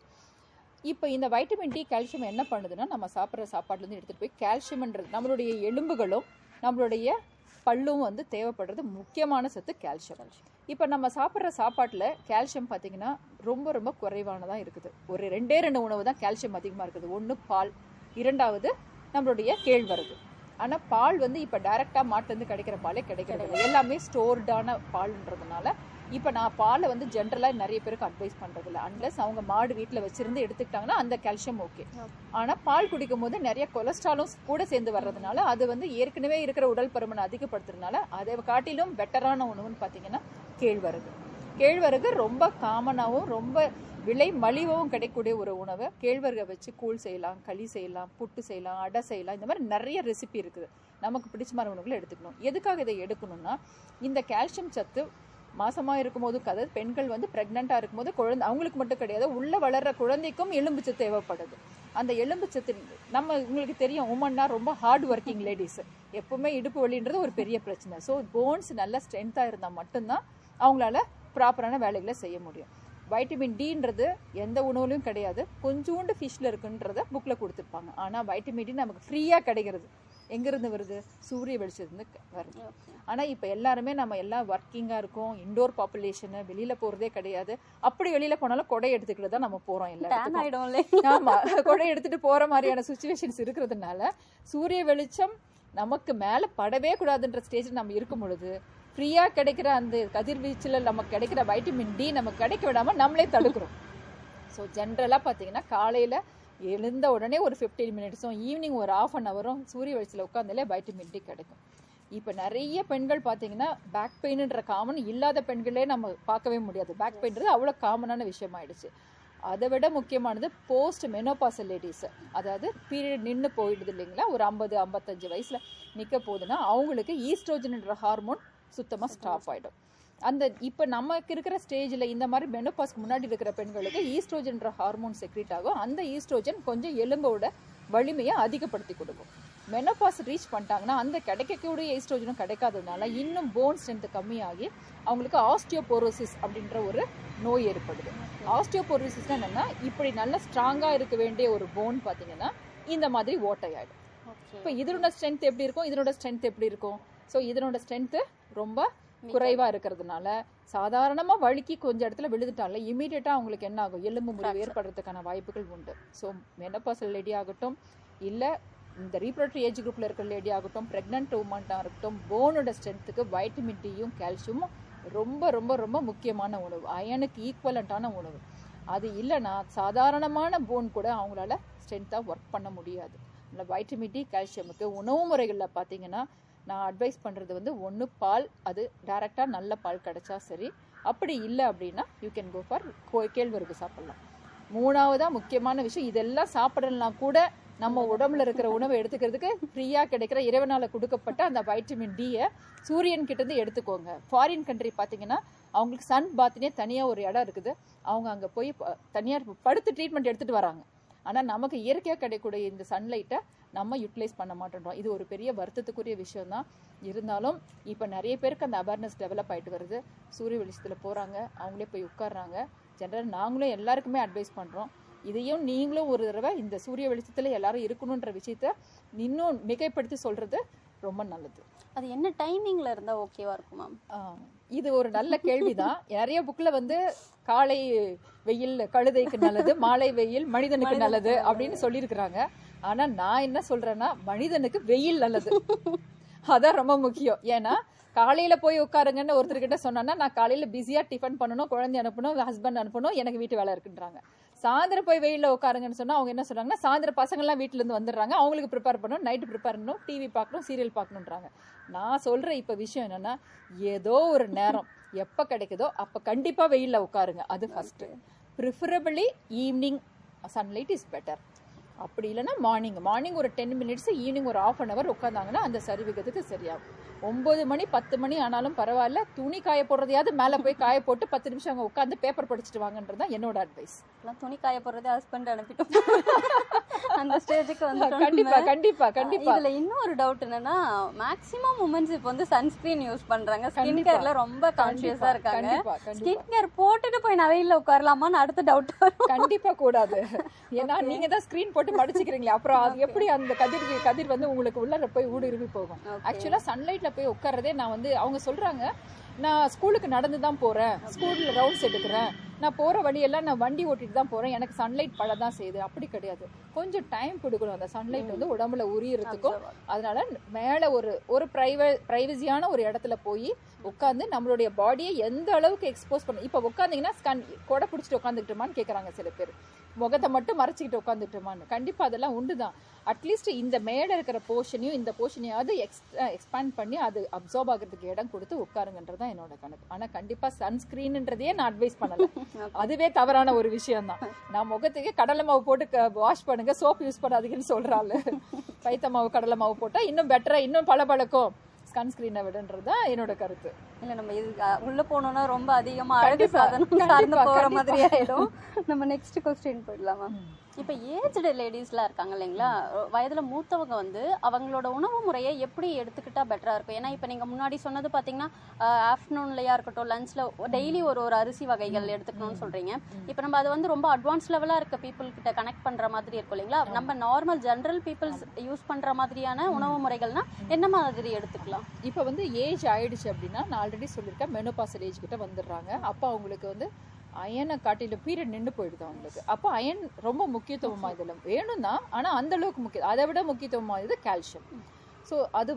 S3: இப்போ இந்த வைட்டமின் டி கால்சியம் என்ன பண்ணுதுன்னா, நம்ம சாப்பிட்ற சாப்பாடுலேருந்து எடுத்துகிட்டு போய் கால்சியம்ன்றது நம்மளுடைய எலும்புகளும் நம்மளுடைய பல்லும் வந்து தேவைப்படுறது முக்கியமான சத்து கால்சியம். இப்போ நம்ம சாப்பிட்ற சாப்பாட்டில் கால்சியம் பார்த்திங்கன்னா ரொம்ப ரொம்ப குறைவானதாக இருக்குது. ஒரு 2 உணவு தான் கால்சியம் அதிகமாக இருக்குது. ஒன்று பால், 2வது நம்மளுடைய கேழ்வரகு. ஆனால் பால் வந்து இப்போ டைரெக்டாக மாட்டிலேருந்து கிடைக்கிற பாலே கிடைக்கிறது, எல்லாமே ஸ்டோர்டான பால்ன்றதுனால இப்போ நான் பாலை வந்து ஜென்ரலாக நிறைய பேருக்கு அட்வைஸ் பண்ணுறதில்ல. அன்லஸ் அவங்க மாடு வீட்டில் வச்சுருந்து எடுத்துக்கிட்டாங்கன்னா அந்த கால்சியம் ஓகே. ஆனால் பால் குடிக்கும் போது நிறைய கொலஸ்ட்ராலும் கூட சேர்ந்து வர்றதுனால அது வந்து ஏற்கனவே இருக்கிற உடல் பருமனை அதிகப்படுத்துறதுனால அதை காட்டிலும் பெட்டரான உணவுன்னு பார்த்தீங்கன்னா கேழ்வரகு. கேழ்வரகு ரொம்ப காமனாகவும் ரொம்ப விலை மலிவாகவும் கிடைக்கக்கூடிய ஒரு உணவை. கேழ்வரகை வச்சு கூழ் செய்யலாம், களி செய்யலாம், புட்டு செய்யலாம், அடை செய்யலாம். இந்த மாதிரி நிறைய ரெசிபி இருக்குது. நமக்கு பிடிச்ச மாதிரி உணவுகளை எடுத்துக்கணும். எதுக்காக இதை எடுக்கணும்னா இந்த கால்சியம் சத்து மாசமாக இருக்கும்போது அதாவது பெண்கள் வந்து ப்ரெக்னெண்ட்டாக இருக்கும்போது குழந்தை அவங்களுக்கு மட்டும் கிடையாது, உள்ளே வளர்கிற குழந்தைக்கும் எலும்பு சத்து தேவைப்படுது. அந்த எலும்பு சத்து நம்ம உங்களுக்கு தெரியும் உமன்னா ரொம்ப ஹார்ட் ஒர்க்கிங் லேடிஸ், எப்பவுமே இடுப்பு வலின்றது ஒரு பெரிய பிரச்சனை. ஸோ போன்ஸ் நல்லா ஸ்ட்ரென்த்தாக இருந்தால் மட்டும்தான் அவங்களால ப்ராப்பரான வேலைகளை செய்ய முடியும். வைட்டமின் டின்றது எந்த உணவுலையும் கிடையாது, கொஞ்சோண்டு ஃபிஷ்ல இருக்குன்றத புக்கில் கொடுத்துருப்பாங்க. ஆனால் வைட்டமின் டி நமக்கு ஃப்ரீயாக கிடைக்கிறது. எங்கேருந்து வருது? சூரிய வெளிச்சத்துலேருந்து வருது. ஆனால் இப்போ எல்லாருமே நம்ம எல்லாம் ஒர்க்கிங்காக இருக்கோம், இண்டோர் பாப்புலேஷனு, வெளியில் போகிறதே கிடையாது. அப்படி வெளியில் போனாலும் கொடை எடுத்துக்கிட்டு தான் நம்ம போகிறோம் எல்லாரும். ஆமாம், கொடை எடுத்துகிட்டு போகிற மாதிரியான சுச்சுவேஷன்ஸ் இருக்கிறதுனால சூரிய வெளிச்சம் நமக்கு மேலே படவே கூடாதுன்ற ஸ்டேஜில் நம்ம இருக்கும் பொழுது ஃப்ரீயாக கிடைக்கிற அந்த கதிர்வீச்சில் நமக்கு கிடைக்கிற வைட்டமின் டி நமக்கு கிடைக்க விடாமல் நம்மளே தடுக்கிறோம். ஸோ ஜென்ரலாக பார்த்தீங்கன்னா காலையில் எழுந்த உடனே ஒரு 15 மினிட்ஸும் ஈவினிங் ஒரு ½ அன் ஹவரும் சூரிய வெளிச்சத்தில் உட்காந்தாலே வைட்டமின் டி கிடைக்கும். இப்போ நிறைய பெண்கள் பார்த்தீங்கன்னா பேக் பெயின்ன்ற காமன் இல்லாத பெண்களே நம்ம பார்க்கவே முடியாது. பேக் பெயின்றது அவ்வளோ காமனான விஷயமாயிடுச்சு. அதை விட முக்கியமானது போஸ்ட் மெனோபாசல் லேடிஸ், அதாவது பீரியட் நின்று போயிடுது இல்லைங்களா, ஒரு 50-55 வயசில் நிற்க போகுதுன்னா அவங்களுக்கு ஈஸ்ட்ரோஜன்ன்ற ஹார்மோன் சுத்தமாக ஸ்டாப் ஆகிடும். அந்த இப்போ நமக்கு இருக்கிற ஸ்டேஜில் இந்த மாதிரி மெனோபாஸ்க்கு முன்னாடி இருக்கிற பெண்களுக்கு ஈஸ்ட்ரோஜன்ற ஹார்மோன் செக்ரேட் ஆகும். அந்த ஈஸ்ட்ரோஜன் கொஞ்சம் எலும்போட வலிமையை அதிகப்படுத்தி கொடுக்கும். மெனோபாஸ் ரீச் பண்ணிட்டாங்கன்னா அந்த கிடைக்கக்கூடிய ஈஸ்ட்ரோஜனும் கிடைக்காததுனால இன்னும் போன் ஸ்ட்ரென்த் கம்மியாகி அவங்களுக்கு ஆஸ்டியோபோரோசிஸ் அப்படின்ற ஒரு நோய் ஏற்படுது. ஆஸ்டியோபோரோசிஸ்னா என்னன்னா, இப்படி நல்லா ஸ்ட்ராங்காக இருக்க வேண்டிய ஒரு போன் பார்த்தீங்கன்னா இந்த மாதிரி ஓட்டையாயிடும். இப்போ இதனோட ஸ்ட்ரென்த் எப்படி இருக்கும், இதனோட ஸ்ட்ரென்த் எப்படி இருக்கும்? ஸோ இதனோட ஸ்ட்ரென்த்து ரொம்ப குறைவாக இருக்கிறதுனால சாதாரணமாக வழுக்கி கொஞ்சம் இடத்துல விழுந்துட்டால இமீடியட்டாக அவங்களுக்கு என்ன ஆகும், எலும்பு முறிவு ஏற்படுறதுக்கான வாய்ப்புகள் உண்டு. ஸோ மெனோபாசல் லேடி ஆகட்டும், இல்லை இந்த ரீப்ரொடக்டிவ் ஏஜ் குரூப்பில் இருக்கிற லேடி ஆகட்டும், ப்ரெக்னென்ட் உமனாக இருக்கட்டும், போனோட ஸ்ட்ரென்த்துக்கு வைட்டமின் டியும் கால்சியமும் ரொம்ப ரொம்ப ரொம்ப முக்கியமான உணவு, அயனுக்கு ஈக்குவலண்ட்டான உணவு. அது இல்லைன்னா சாதாரணமான போன் கூட அவங்களால ஸ்ட்ரென்த்தாக ஒர்க் பண்ண முடியாது. இல்லை வைட்டமின் டி கால்சியமுக்கு உணவு முறைகளில் பார்த்தீங்கன்னா நான் அட்வைஸ் பண்ணுறது வந்து ஒன்று பால், அது டைரெக்டாக நல்ல பால் கிடைச்சா சரி. அப்படி இல்லை அப்படின்னா யூ கேன் கோ ஃபார் கேழ்வரகு சாப்பிட்லாம். மூணாவதாக முக்கியமான விஷயம், இதெல்லாம் சாப்பிடலாம் கூட நம்ம உடம்புல இருக்கிற உணவை எடுத்துக்கிறதுக்கு ஃப்ரீயாக கிடைக்கிற இறைவனால் கொடுக்கப்பட்ட அந்த வைட்டமின் டியை சூரியன் கிட்டேருந்து எடுத்துக்கோங்க. ஃபாரின் கண்ட்ரி பார்த்தீங்கன்னா அவங்களுக்கு சன் பாத்னே தனியாக ஒரு இடம் இருக்குது, அவங்க அங்கே போய் தனியாக படுத்து ட்ரீட்மெண்ட் எடுத்துகிட்டு வராங்க. ஆனால் நமக்கு இயற்கையாக கிடைக்கக்கூடிய இந்த சன்லைட்டை நம்ம யூட்டிலைஸ் பண்ண மாட்டேன்றோம். இது ஒரு பெரிய வருத்தத்துக்குரிய விஷயம்தான். இருந்தாலும் இப்போ நிறைய பேருக்கு அந்த அவேர்னஸ் டெவலப் ஆகிட்டு வருது. சூரிய வெளிச்சத்தில் போகிறாங்க, அவங்களே போய் உட்கார்றாங்க. ஜென்ரல் நாங்களும் எல்லாருக்குமே அட்வைஸ் பண்ணுறோம், இதையும் நீங்களும் ஒரு தடவை இந்த சூரிய வெளிச்சத்தில் எல்லாரும் இருக்கணுன்ற விஷயத்த இன்னும் மிகைப்படுத்தி சொல்கிறது ரொம்ப நல்லது.
S4: அது என்ன டைமிங்கில் இருந்தால் ஓகேவா இருக்கும் மேம்?
S3: இது ஒரு நல்ல கேள்விதான். நிறைய புக்கில் வந்து காலை வெயில் கழுதைக்கு நல்லது, மாலை வெயில் மனிதனுக்கு நல்லது அப்படின்னு சொல்லியிருக்கிறாங்க. ஆனால் நான் என்ன சொல்கிறேன்னா, மனிதனுக்கு வெயில் நல்லது, அதான் ரொம்ப முக்கியம். ஏன்னா காலையில் போய் உட்காருங்கன்னு ஒருத்தர்கிட்ட சொன்னோன்னா, நான் காலையில் பிஸியாக டிஃபன் பண்ணணும், குழந்தை அனுப்பணும், ஹஸ்பண்ட் அனுப்பணும், எனக்கு வீட்டு வேலை இருக்குன்றாங்க. சாயந்தரம் போய் வெயிலில் உட்காருங்கன்னு சொன்னால் அவங்க என்ன சொல்கிறாங்கன்னா, சாயந்தரம் பசங்கள்லாம் வீட்டிலேருந்து வந்துடுறாங்க, அவங்களுக்கு ப்ரிப்பேர் பண்ணணும், நைட்டு ப்ரிப்பேர் பண்ணணும், டிவி பார்க்கணும், சீரியல் பார்க்கணுன்றாங்க. நான் சொல்கிற இப்போ விஷயம் என்னென்னா, ஏதோ ஒரு நேரம் எப்போ கிடைக்குதோ அப்போ கண்டிப்பாக வெயிலில் உட்காருங்க. அது first. Preferably evening sunlight is better. அப்படி இல்லைன்னா மார்னிங் ஒரு 10 மினிட்ஸ், ஈவினிங் ஒரு ½ அன் ஹவர் உட்காந்தாங்கன்னா அந்த சரிவிகத்துக்கு சரியாகும். 9 மணி 10 மணி ஆனாலும் பரவாயில்ல, துணி காய போடுறதையாவது மேலே போய் காய போட்டு 10 நிமிஷம் அங்கே உட்காந்து பேப்பர் படிச்சுட்டு வாங்கன்றது தான் என்னோட அட்வைஸ்.
S4: துணி காய போடுறதே ஹஸ்பண்ட் அனுப்பிட்டோம் அந்த ஸ்டேஜுக்கு வந்து.
S3: கண்டிப்பா.
S4: இதுல இன்னொரு டவுட் என்னன்னா, மேக்ஸிமம் உமன்ஸ் இப்போ வந்து சன்ஸ்கிரீன் யூஸ் பண்றாங்க, ஸ்கின் கேர்ல ரொம்ப கான்ஷியஸா இருக்காங்க. ஸ்கின் கேர் போட்டுட்டு போய் நான் வெயில்ல உட்காரலாமான்னு அடுத்த டவுட் வரும்.
S3: கண்டிப்பா கூடாது. ஏன்னா நீங்க தான் ஸ்கிரீன் போட்டு மடிச்சுக்கிறீங்களா, அப்புறம் அது எப்படி அந்த கதிர் வந்து உங்களுக்கு உள்ள போய் ஊடுருவி போகும். ஆக்சுவலா சன்லைட்ல போய் உட்கார்றதே நான் வந்து அவங்க சொல்றாங்க, நான் ஸ்கூலுக்கு நடந்து தான் போறேன், ஸ்கூல்ல ரவுண்ட்ஸ் எடுக்கிறேன், நான் போகிற வழியெல்லாம் நான் வண்டி ஓட்டிட்டு தான் போகிறேன், எனக்கு சன்லைட் பட தான் செய்யுது. அப்படி கிடையாது, கொஞ்சம் டைம் கொடுக்கணும் அந்த சன்லைட் வந்து உடம்புல உரியறதுக்கும். அதனால மேலே ஒரு ப்ரைவசியான ஒரு இடத்துல போய் உட்காந்து நம்மளுடைய பாடியை எந்த அளவுக்கு எக்ஸ்போஸ் பண்ண. இப்போ உட்காந்திங்கன்னா கொடை பிடிச்சிட்டு உட்காந்துக்கிட்டோமான்னு கேட்குறாங்க சில பேர், முகத்தை மட்டும் மறைச்சிக்கிட்டு உட்காந்துட்டோமான்னு. கண்டிப்பாக அதெல்லாம் உண்டு தான். அட்லீஸ்ட் இந்த மேலே இருக்கிற போர்ஷனையும் இந்த போர்ஷனையாவது எக்ஸ்பேண்ட் பண்ணி அது அப்சார்ப் ஆகிறதுக்கு இடம் கொடுத்து உட்காருங்கன்றது தான் என்னோட கணக்கு. ஆனால் கண்டிப்பாக சன்ஸ்கிரீன்ன்றதையே நான் அட்வைஸ் பண்ணலை, அதுவே தவறான ஒரு விஷயம் தான். நான் முகத்துக்கு கடலை மாவு போட்டு வாஷ் பண்ணுங்க, சோப் யூஸ் பண்ணாதீங்கன்னு சொல்கிறாள். பைத்த மாவு கடலை மாவு போட்டால் இன்னும் பெட்டராக இன்னும் பளபளக்கும் சன்ஸ்கிரீனை விடன்றது தான் என்னோட கருத்து.
S4: இல்லை நம்ம இது உள்ள போனோம்னா ரொம்ப அதிகமா அழகு சாதனம் சார்ந்து போகிற மாதிரி ஆயிடும். நம்ம நெக்ஸ்ட் கொஸ்டின் போயிடலாமா? இப்போ ஏஜ்டு லேடிஸ்லாம் இருக்காங்க இல்லைங்களா, வயதில் மூத்தவங்க வந்து அவங்களோட உணவு முறையை எப்படி எடுத்துக்கிட்டா பெட்டராக இருக்கும்? ஏன்னா இப்போ நீங்கள் முன்னாடி சொன்னது பார்த்தீங்கன்னா ஆஃப்டர்நூன்லையா இருக்கட்டும், லஞ்சில் டெய்லி ஒரு அரிசி வகைகள் எடுத்துக்கணும்னு சொல்கிறீங்க. இப்போ நம்ம அது வந்து ரொம்ப அட்வான்ஸ் லெவலாக இருக்க பீப்புள் கிட்ட கனெக்ட் பண்ணுற மாதிரி இருக்கும் இல்லைங்களா. நம்ம நார்மல் ஜென்ரல் பீப்புள்ஸ் யூஸ் பண்ணுற மாதிரியான உணவு முறைகள்னா என்ன மாதிரி எடுத்துக்கலாம்?
S3: இப்போ வந்து ஏஜ் ஆயிடுச்சு அப்படின்னா, நான் ஆல்ரெடி சொல்லியிருக்கேன், மெனோபாசல் ஏஜ் கிட்ட வந்துடுறாங்க. அப்போ அவங்களுக்கு வந்து அயனை காட்டிலும் பீரியட் நின்று போயிடுது அவங்களுக்கு. அப்போ அயன் ரொம்ப முக்கியத்துவமாக இதில் வேணும் தான், ஆனால் அந்த அளவுக்கு முக்கியம், அதை விட முக்கியத்துவமாக இது கால்சியம். ஸோ அது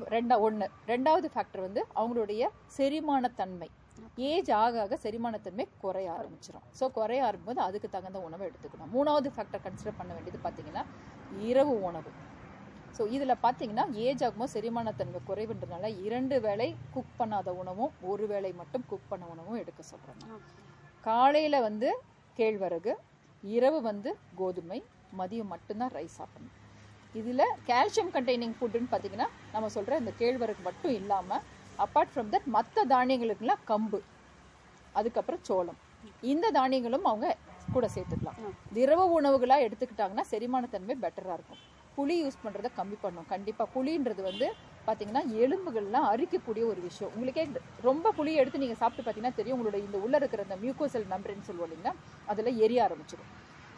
S3: ரெண்டாவது ஃபேக்டர் வந்து அவங்களுடைய செரிமானத்தன்மை. ஏஜ் ஆக ஆக செரிமானத்தன்மை குறைய ஆரம்பிச்சிடும். ஸோ குறைய ஆரம்பிக்கும்போது அதுக்கு தகுந்த உணவை எடுத்துக்கணும். மூணாவது ஃபேக்டர் கன்சிடர் பண்ண வேண்டியது பார்த்தீங்கன்னா இரவு உணவு. ஸோ இதில் பார்த்தீங்கன்னா ஏஜ் ஆகும்போது செரிமானத்தன்மை குறைவுன்றதுனால 2 வேளை குக் பண்ணாத உணவும் 1 வேளை மட்டும் குக் பண்ண உணவும் எடுக்க சொல்கிறாங்க. காலையில் வந்து கேழ்வரகு, இரவு வந்து கோதுமை, மதியம் மட்டும்தான் ரைஸ் சாப்பிடணும். இதில் கால்சியம் கண்டெய்னிங் ஃபுட்டுன்னு பார்த்தீங்கன்னா நம்ம சொல்கிற இந்த கேழ்வரகு மட்டும் இல்லாமல் அப்பார்ட் ஃப்ரம் தட் மற்ற தானியங்களுக்குலாம் கம்பு, அதுக்கப்புறம் சோளம், இந்த தானியங்களும் அவங்க கூட சேர்த்துக்கலாம். இரவு உணவுகளாக எடுத்துக்கிட்டாங்கன்னா செரிமானத்தன்மை பெட்டராக இருக்கும். புளி யூஸ் பண்ணுறதை கம்மி பண்ணணும். கண்டிப்பாக புளின்றது வந்து பார்த்தீங்கன்னா எலும்புகள்லாம் அரிக்கக்கூடிய ஒரு விஷயம். உங்களுக்கே ரொம்ப புளியை எடுத்து நீங்கள் சாப்பிட்டு பார்த்தீங்கன்னா தெரியும், உங்களோட இந்த உள்ளே இருக்கிற இந்த மியூக்கோசல் மெம்பரேன்னு சொல்லுவோம் இல்லைங்கன்னா, அதில் எரிய ஆரம்பிச்சிடும்.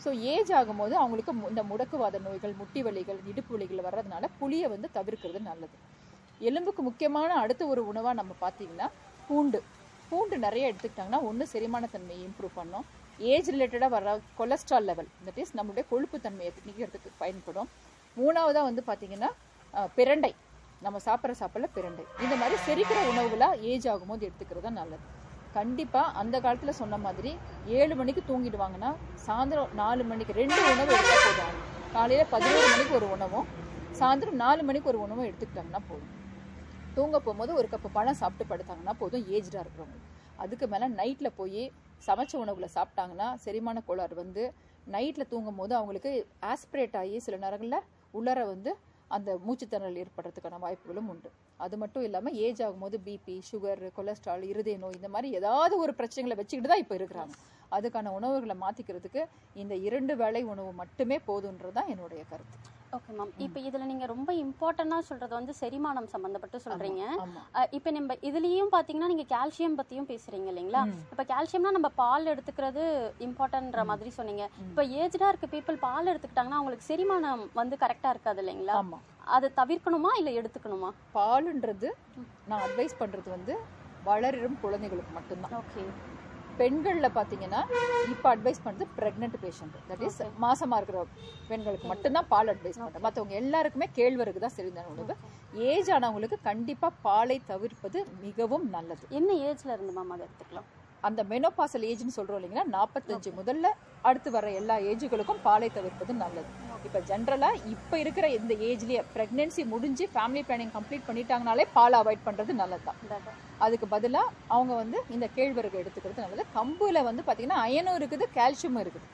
S3: ஸோ ஏஜ் ஆகும்போது அவங்களுக்கு இந்த முடக்குவாத நோய்கள், முட்டி வலிகள், இடுப்பு வலிகள் வர்றதுனால புளியை வந்து தவிர்க்கிறது நல்லது. எலும்புக்கு முக்கியமான அடுத்த ஒரு உணவாக நம்ம பார்த்தீங்கன்னா பூண்டு நிறைய எடுத்துக்கிட்டாங்கன்னா ஒன்று செரிமானத்தன்மையை இம்ப்ரூவ் பண்ணோம். ஏஜ் ரிலேட்டடாக வர கொலஸ்ட்ரால் லெவல், தட் இஸ் நம்மளுடைய கொழுப்பு தன்மையை நீக்கிறதுக்கு பயன்படும். மூணாவதாக வந்து பார்த்தீங்கன்னா பிரண்டை, நம்ம சாப்பிட்ற பிரண்டை, இந்த மாதிரி செரிக்கிற உணவுகளாக ஏஜ் ஆகும்போது எடுத்துக்கிறது தான் நல்லது. கண்டிப்பாக அந்த காலத்தில் சொன்ன மாதிரி 7 மணிக்கு தூங்கிடுவாங்கன்னா சாயந்தரம் 4 மணிக்கு 2 உணவு எடுத்தால் போதும். காலையில் 11 மணிக்கு ஒரு உணவும் சாயந்தரம் 4 மணிக்கு ஒரு உணவும் எடுத்துக்கிட்டாங்கன்னா போதும். தூங்க போகும்போது ஒரு கப்பு பழம் சாப்பிட்டு படுத்தாங்கன்னா போதும் ஏஜ்டாக இருக்கிறவங்க. அதுக்கு மேலே நைட்டில் போய் சமைச்ச உணவுகளை சாப்பிட்டாங்கன்னா செரிமான கோளாறு வந்து நைட்டில் தூங்கும் போது அவங்களுக்கு ஆஸ்பிரேட் ஆகி சில நேரங்களில் உள்ளர வந்து அந்த மூச்சுத்திணறல் ஏற்படுறதுக்கான வாய்ப்புகளும் உண்டு. அது மட்டும் இல்லாமல் ஏஜ் ஆகும்போது பிபி, சுகர், கொலஸ்ட்ரால், இருதய நோய், இந்த மாதிரி ஏதாவது ஒரு பிரச்சனைகளை வச்சுக்கிட்டு தான் இப்போ இருக்கிறாங்க. அதுக்கான உணவுகளை மாற்றிக்கிறதுக்கு இந்த 2 வேளை உணவு மட்டுமே போதுன்றது தான் என்னுடைய கருத்து.
S4: ஓகே மேம், இப்போ இதில் நீங்கள் ரொம்ப இம்பார்ட்டண்டாக சொல்கிறது வந்து செரிமானம் சம்மந்தப்பட்டு சொல்கிறீங்க. இப்போ நம்ம இதுலேயும் பார்த்தீங்கன்னா நீங்கள் கால்சியம் பற்றியும் பேசுகிறீங்க இல்லைங்களா. இப்போ கால்சியம்னா நம்ம பால் எடுத்துக்கிறது இம்பார்ட்டன்ற மாதிரி சொன்னீங்க. இப்போ ஏஜ்டாக இருக்க பீப்புள் பால் எடுத்துக்கிட்டாங்கன்னா அவங்களுக்கு செரிமானம் வந்து கரெக்டாக இருக்காது இல்லைங்களா. அதை தவிர்க்கணுமா இல்லை எடுத்துக்கணுமா?
S3: பாலுன்றது நான் அட்வைஸ் பண்ணுறது வந்து வளரும் குழந்தைகளுக்கு மட்டும்தான்.
S4: ஓகே.
S3: பெண்களில் பார்த்தீங்கன்னா இப்போ அட்வைஸ் பண்ணுறது ப்ரெக்னென்ட் பேஷண்ட், தட் இஸ் மாசமாக இருக்கிற பெண்களுக்கு மட்டும்தான் பால் அட்வைஸ் பண்ணுறேன். மற்றவங்க எல்லாருக்குமே கேழ்வரகு தான் சரியான உணவு. ஏஜ் ஆனவங்களுக்கு கண்டிப்பாக பாலை தவிர்ப்பது மிகவும் நல்லது.
S4: என்ன ஏஜ்ல இருந்து மேம் அதை எடுத்துக்கலாம்?
S3: அந்த மெனோபாசல் ஏஜ்னு சொல்கிறோம் இல்லைங்கன்னா 45 முதல்ல அடுத்து வர எல்லா ஏஜுகளுக்கும் பாலை தவிர்ப்பது நல்லது. இப்போ ஜென்ரலாக இப்போ இருக்கிற இந்த ஏஜ்லேயே ப்ரெக்னென்சி முடிஞ்சு ஃபேமிலி பிளானிங் கம்ப்ளீட் பண்ணிட்டாங்கனாலே பால் அவாய்ட் பண்ணுறது நல்லது தான். அதுக்கு பதிலாக அவங்க வந்து இந்த கேழ்வரகு எடுத்துக்கிறது நல்லது. கம்புல வந்து பார்த்தீங்கன்னா அயனும் இருக்குது, கால்சியமும் இருக்குது.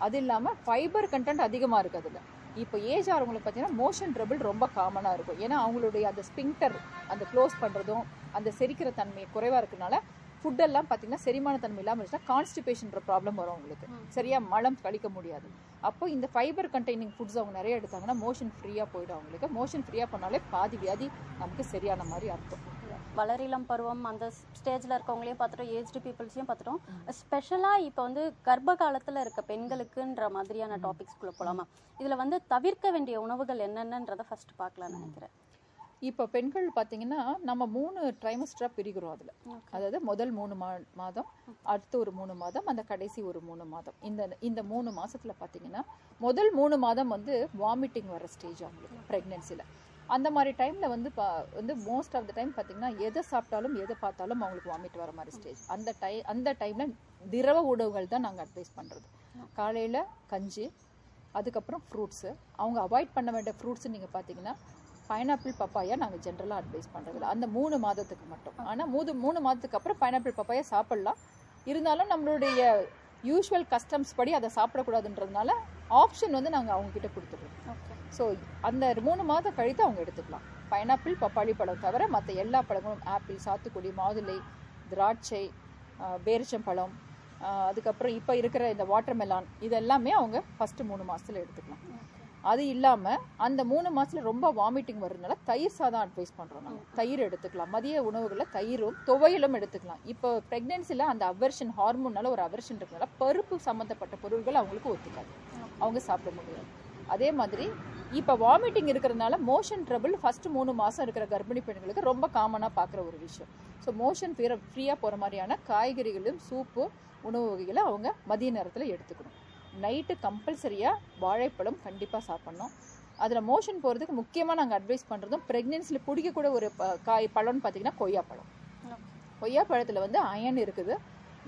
S3: அது இல்லாமல் ஃபைபர் கண்டென்ட் அதிகமாக இருக்குது அதில். இப்போ ஏஜ் ஆகிறவங்களுக்கு பார்த்தீங்கன்னா மோஷன் ட்ரபிள் ரொம்ப காமனாக இருக்கும். ஏன்னா அவங்களுடைய அந்த ஸ்பிங்டர் அந்த க்ளோஸ் பண்ணுறதும் அந்த செரிக்கிற தன்மை குறைவாக இருக்கிறதுனால ஃபுட்டெல்லாம் பார்த்தீங்கன்னா செரிமான தன்மை இல்லாமல் இருந்துச்சுன்னா கான்ஸ்டிபேஷன்ற ப்ராப்ளம் வரும் அவங்களுக்கு. சரியா மலம் கழிக்க முடியாது. அப்போ இந்த ஃபைபர் கண்டெய்னிங் ஃபுட்ஸ் அவங்க நிறைய எடுத்தாங்கன்னா மோஷன் ஃப்ரீயாக போயிடும் அவங்களுக்கு. மோஷன் ஃப்ரீயாக பண்ணாலே பாதி வியாதி நமக்கு சரியான மாதிரி அர்த்தம்.
S4: வளரிளம் பருவம் அந்த ஸ்டேஜில் இருக்கவங்களையும் பார்த்துட்டோம், ஏஜ்டு பீப்புள்ஸையும் பார்த்துட்டோம். ஸ்பெஷலாக இப்போ வந்து கர்ப்ப காலத்தில் இருக்க பெண்களுக்குன்ற மாதிரியான டாபிக்ஸ்குள்ளே போகலாமா? இதில் வந்து தவிர்க்க வேண்டிய உணவுகள் என்னென்னன்றதை ஃபர்ஸ்ட் பார்க்கலாம்னு நினைக்கிறேன்.
S3: இப்போ பெண்கள் பார்த்தீங்கன்னா நம்ம 3 ட்ரைமஸ்டராக பிரிக்கிறோம் அதில். அதாவது முதல் 3 மாதம், அடுத்து ஒரு 3 மாதம், அந்த கடைசி ஒரு 3 மாதம். இந்த 3 மாதத்தில் பார்த்தீங்கன்னா முதல் 3 மாதம் வந்து வாமிட்டிங் வர ஸ்டேஜ் அவங்களுக்கு ப்ரெக்னென்சியில். அந்த மாதிரி டைமில் வந்து மோஸ்ட் ஆஃப் த டைம் பார்த்தீங்கன்னா எதை சாப்பிட்டாலும் எதை பார்த்தாலும் அவங்களுக்கு வாமிட் வர மாதிரி ஸ்டேஜ். அந்த டைமில் திரவ உணவுகள் தான் நாங்கள் அட்வைஸ் பண்ணுறது. காலையில் கஞ்சி, அதுக்கப்புறம் ஃப்ரூட்ஸு. அவங்க அவாய்ட் பண்ண வேண்டிய ஃப்ரூட்ஸு நீங்கள் பார்த்தீங்கன்னா பைனாப்பிள், பப்பாயா நாங்கள் ஜென்ரலாக அட்வைஸ் பண்ணுறதில்ல அந்த 3 மாதத்துக்கு மட்டும். ஆனால் 3 மாதத்துக்கு அப்புறம் பைனாப்பிள், பப்பாயா சாப்பிட்லாம். இருந்தாலும் நம்மளுடைய யூஸ்வல் கஸ்டம்ஸ் படி அதை சாப்பிடக்கூடாதுன்றதுனால ஆப்ஷன் வந்து நாங்கள் அவங்கக்கிட்ட கொடுத்துருவோம். ஸோ அந்த 3 மாதம் கழித்து அவங்க எடுத்துக்கலாம். பைனாப்பிள், பப்பாளி பழம் தவிர மற்ற எல்லா பழங்களும் ஆப்பிள், சாத்துக்குடி, மாதுளை, திராட்சை, பேரிச்சம்பழம், அதுக்கப்புறம் இப்போ இருக்கிற இந்த வாட்டர்மெலான், இதெல்லாமே அவங்க ஃபஸ்ட்டு 3 மாதத்தில் எடுத்துக்கலாம். அது இல்லாமல் அந்த 3 மாதத்தில் ரொம்ப வாமிட்டிங் வருதுனால தயிர் சாதம் அட்வைஸ் பண்ணுறோம். நாங்கள் தயிர் எடுத்துக்கலாம். மதிய உணவுகளில் தயிரும் துவையலும் எடுத்துக்கலாம். இப்போ ப்ரெக்னென்சியில் அந்த அவர்ஷன் ஹார்மோனால ஒரு அவர்ஷன் இருக்கிறதுனால பருப்பு சம்மந்தப்பட்ட பொருட்கள் அவங்களுக்கு ஒத்துக்காது, அவங்க சாப்பிட முடியாது. அதே மாதிரி இப்போ வாமிட்டிங் இருக்கிறதுனால மோஷன் ட்ரபிள் ஃபஸ்ட்டு 3 மாதம் இருக்கிற கர்ப்பிணி பெண்களுக்கு ரொம்ப காமனாக பார்க்குற ஒரு விஷயம். ஸோ மோஷன் ஃப்ரீயாக போகிற மாதிரியான காய்கறிகளும் சூப்பு உணவு வகைகளை அவங்க மதிய நேரத்தில் எடுத்துக்கணும். நைட்டு கம்பல்சரியாக வாழைப்பழம் கண்டிப்பாக சாப்பிட்ணும். அதில் மோஷன் போகிறதுக்கு முக்கியமாக நாங்கள் அட்வைஸ் பண்ணுறதும் ப்ரெக்னென்சியில் பிடிக்கக்கூட ஒரு பழம்னு பார்த்தீங்கன்னா கொய்யாப்பழம். கொய்யாப்பழத்தில் வந்து அயன் இருக்குது,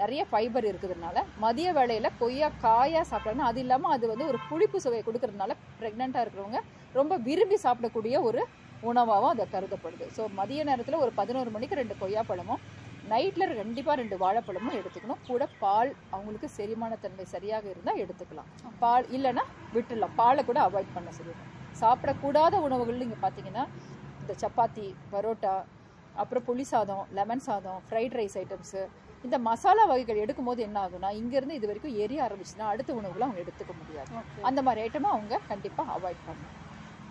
S3: நிறைய ஃபைபர் இருக்கிறதுனால மதிய வேளையில் கொய்யா காயாக சாப்பிட்றாங்கன்னா, அது இல்லாமல் அது வந்து ஒரு புளிப்பு சுவையை கொடுக்கறதுனால ப்ரெக்னெண்ட்டாக இருக்கிறவங்க ரொம்ப விரும்பி சாப்பிடக்கூடிய ஒரு உணவாகவும் அதை கருதப்படுது. ஸோ மதிய நேரத்தில் ஒரு 11 மணிக்கு 2 கொய்யாப்பழமும், நைட்டில் கண்டிப்பாக 2 வாழைப்பழமும் எடுத்துக்கணும். கூட பால் அவங்களுக்கு செரிமானத்தன்மை சரியாக இருந்தால் எடுத்துக்கலாம். பால் இல்லைன்னா விட்டுடலாம். பாலை கூட அவாய்ட் பண்ண சொல்லிடணும். சாப்பிடக்கூடாத உணவுகள் நீங்கள் பார்த்தீங்கன்னா இந்த சப்பாத்தி, பரோட்டா, அப்புறம் புளி சாதம், லெமன் சாதம், ஃப்ரைட் ரைஸ் ஐட்டம்ஸு, இந்த மசாலா வகைகள் எடுக்கும்போது என்ன ஆகுனா இங்கேருந்து இது வரைக்கும் எரிய ஆரம்பிச்சுன்னா அடுத்த உணவுகளை அவங்க எடுத்துக்க முடியாது. அந்த மாதிரி ஐட்டமாக அவங்க கண்டிப்பாக அவாய்ட் பண்ணணும்.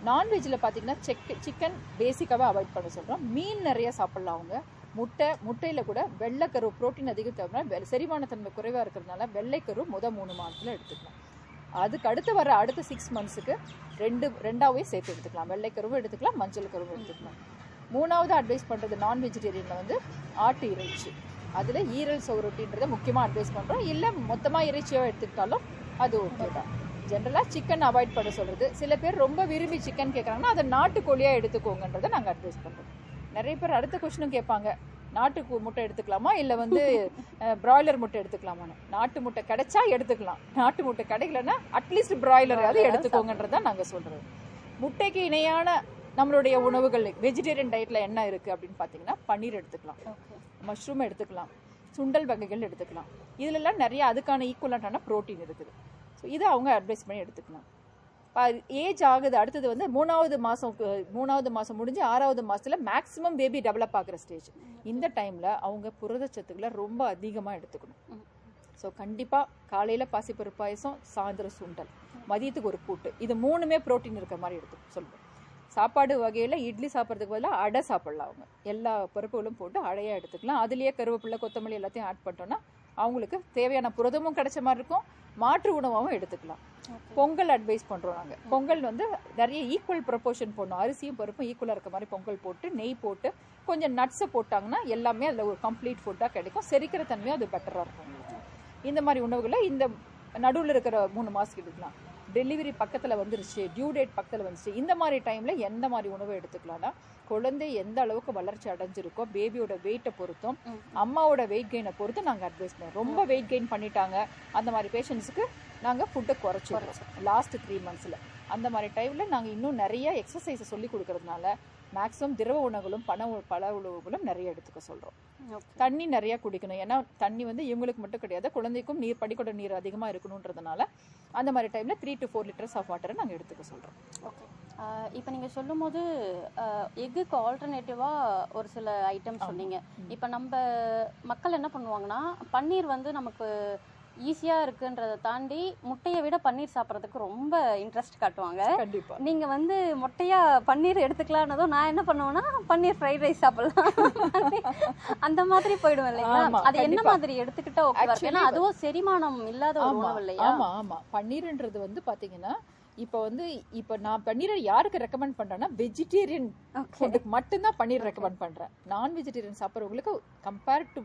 S3: நான்வெஜ்ஜில் பார்த்தீங்கன்னா சிக்கன் பேசிக்காகவே அவாய்ட் பண்ண சொல்கிறோம். மீன் நிறைய சாப்பிட்லாம். அவங்க முட்டையில் கூட வெள்ளைக்கரு புரோட்டீன் அதிகம் தேவைன்னா செரிமானத்தன்மை குறைவாக இருக்கிறதுனால வெள்ளைக்கரு 3 மாதத்தில் எடுத்துக்கலாம். அதுக்கு அடுத்த 6 மந்த்ஸுக்கு ரெண்டாவே சேர்த்து எடுத்துக்கலாம். வெள்ளைக்கருவும் எடுத்துக்கலாம், மஞ்சள் கருவும் எடுத்துக்கலாம். 3வது அட்வைஸ் பண்ணுறது நான் வெஜிடேரியனில் வந்து ஆட்டு இறைச்சி. அதில் ஈரல் சோறுட்டின்றதை முக்கியமாக அட்வைஸ் பண்ணுறோம். இல்லை மொத்தமாக இறைச்சியாக எடுத்துக்கிட்டாலும் அது ஓகே தான். ஜென்ரலாக சிக்கன் அவாய்ட் பண்ண சொல்கிறது. சில பேர் ரொம்ப விரும்பி சிக்கன் கேட்குறாங்கன்னா அதை நாட்டுக்கோழியாக எடுத்துக்கோங்கன்றதை நாங்கள் அட்வைஸ் பண்ணுறோம். நிறைய பேர் அடுத்த கொஸ்டினும் கேட்பாங்க, நாட்டு முட்டை எடுத்துக்கலாமா இல்லை வந்து பிராய்லர் முட்டை எடுத்துக்கலாமான்னு. நாட்டு முட்டை கிடைச்சா எடுத்துக்கலாம், நாட்டு முட்டை கிடைக்கலன்னா அட்லீஸ்ட் பிராய்லராவது எடுத்துக்கோங்கன்றதான் நாங்கள் சொல்கிறது. முட்டைக்கு இணையான நம்மளுடைய உணவுகள் வெஜிடேரியன் டயட்டில் என்ன இருக்குது அப்படின்னு பார்த்தீங்கன்னா பன்னீர் எடுத்துக்கலாம், மஷ்ரூம் எடுத்துக்கலாம், சுண்டல் வகைகள் எடுத்துக்கலாம். இதிலெல்லாம் நிறைய அதுக்கான ஈக்குவலண்டான ப்ரோட்டீன் இருக்குது. ஸோ இதை அவங்க அட்வைஸ் பண்ணி எடுத்துக்கலாம். ஏஜ் ஆகுது. அடுத்தது வந்து 3வது மாதம் முடிஞ்சு 6வது மாதத்தில் மேக்ஸிமம் பேபி டெவலப் ஆகிற ஸ்டேஜ். இந்த டைமில் அவங்க புரதச்சத்துக்களை ரொம்ப அதிகமாக எடுத்துக்கணும். ஸோ கண்டிப்பாக காலையில் பாசிப்பருப்பு பாயசம், சாயந்தரம் சுண்டல், மதியத்துக்கு ஒரு கூட்டு, இது 3மே ப்ரோட்டீன் இருக்கிற மாதிரி சொல்லுவோம். சாப்பாடு வகையில் இட்லி சாப்பிட்றதுக்கு பதிலாக அடை சாப்பிட்லாம். அவங்க எல்லா பருப்புகளும் போட்டு அடையாக எடுத்துக்கலாம். அதுலேயே கருவேப்பிலை, கொத்தமல்லி எல்லாத்தையும் ஆட் பண்ணிட்டோன்னா அவங்களுக்கு தேவையான புரதமும் கிடைச்ச மாதிரி இருக்கும், மாற்று உணவாகவும் எடுத்துக்கலாம். பொங்கல் அட்வைஸ் பண்ணுறோம் நாங்கள். பொங்கல் வந்து நிறைய ஈக்குவல் ப்ரொப்போர்ஷன் போடணும். அரிசியும் பருப்பும் ஈக்குவலாக இருக்க மாதிரி பொங்கல் போட்டு நெய் போட்டு கொஞ்சம் நட்ஸை போட்டாங்கன்னா எல்லாமே அதில் ஒரு கம்ப்ளீட் ஃபுட்டாக கிடைக்கும். செரிக்கிற தன்மையும் அது பெட்டராக இருக்கும் உங்களுக்கு. இந்த மாதிரி உணவுகளை இந்த நடுவில் இருக்கிற 3 மாதத்துக்கு எடுக்கலாம். டெலிவரி பக்கத்தில் வந்துருச்சு, டியூ டேட் பக்கத்தில் வந்துச்சு, இந்த மாதிரி டைமில் எந்த மாதிரி உணவை எடுத்துக்கலாம்னா குழந்தை எந்த அளவுக்கு வளர்ச்சி அடைஞ்சிருக்கோ பேபியோட வெயிட்டை பொறுத்தும் அம்மாவோட வெயிட் கெயினை பொறுத்தும் நாங்கள் அட்வைஸ் பண்ணுவோம். ரொம்ப வெயிட் கெயின் பண்ணிட்டாங்க அந்த மாதிரி பேஷண்ட்ஸுக்கு நாங்கள் ஃபுட்டை குறைச்சிடுறோம் லாஸ்ட் 3 மந்த்ஸில். அந்த மாதிரி டைமில் நாங்கள் இன்னும் நிறைய எக்ஸசைஸை சொல்லி கொடுக்கறதுனால மேக்ஸிமம் திரவ உணவுகளும் பல உணவுகளும் நிறைய எடுத்துக்க சொல்கிறோம். தண்ணி நிறையா குடிக்கணும். ஏன்னா தண்ணி வந்து இவங்களுக்கு மட்டும் கிடையாது, குழந்தைக்கும் படிக்கொட நீர் அதிகமாக இருக்கணுன்றதுனால அந்த மாதிரி டைமில் 3 to 4 liters ஆஃப் வாட்டரை நாங்கள் எடுத்துக்க சொல்கிறோம்.
S4: ஓகே, இப்போ நீங்கள் சொல்லும் போது எக்குக்கு ஆல்டர்னேட்டிவாக ஒரு சில ஐட்டம் சொன்னீங்க. இப்போ நம்ம மக்கள் என்ன பண்ணுவாங்கன்னா பன்னீர் வந்து நமக்கு ஈஸியாக இருக்குன்றதை தாண்டி முட்டையை விட பன்னீர் சாப்பிட்றதுக்கு ரொம்ப இன்ட்ரெஸ்ட் காட்டுவாங்க.
S3: கண்டிப்பாக
S4: நீங்கள் வந்து முட்டையாக பன்னீர் எடுத்துக்கலான்னதும் நான் என்ன பண்ணுவேன்னா பன்னீர் ஃப்ரைட் ரைஸ் சாப்பிடலாம் அந்த மாதிரி போயிடுவேன் இல்லைங்களா? அது என்ன மாதிரி எடுத்துக்கிட்டா ஓகே? ஏன்னா அதுவும் செரிமானம் இல்லாத ஒரு உணவு இல்லையா?
S3: ஆமாம். பன்னீர்ன்றது வந்து பார்த்தீங்கன்னா இப்போ வந்து இப்போ நான் பன்னீரை யாருக்கு ரெக்கமெண்ட் பண்றேன்னா வெஜிடேரியன் ஃபுட்டுக்கு மட்டும்தான் பன்னீர் ரெக்கமெண்ட் பண்றேன். நான் வெஜிடேரியன் சாப்பிட்றவங்களுக்கு கம்பேர் டு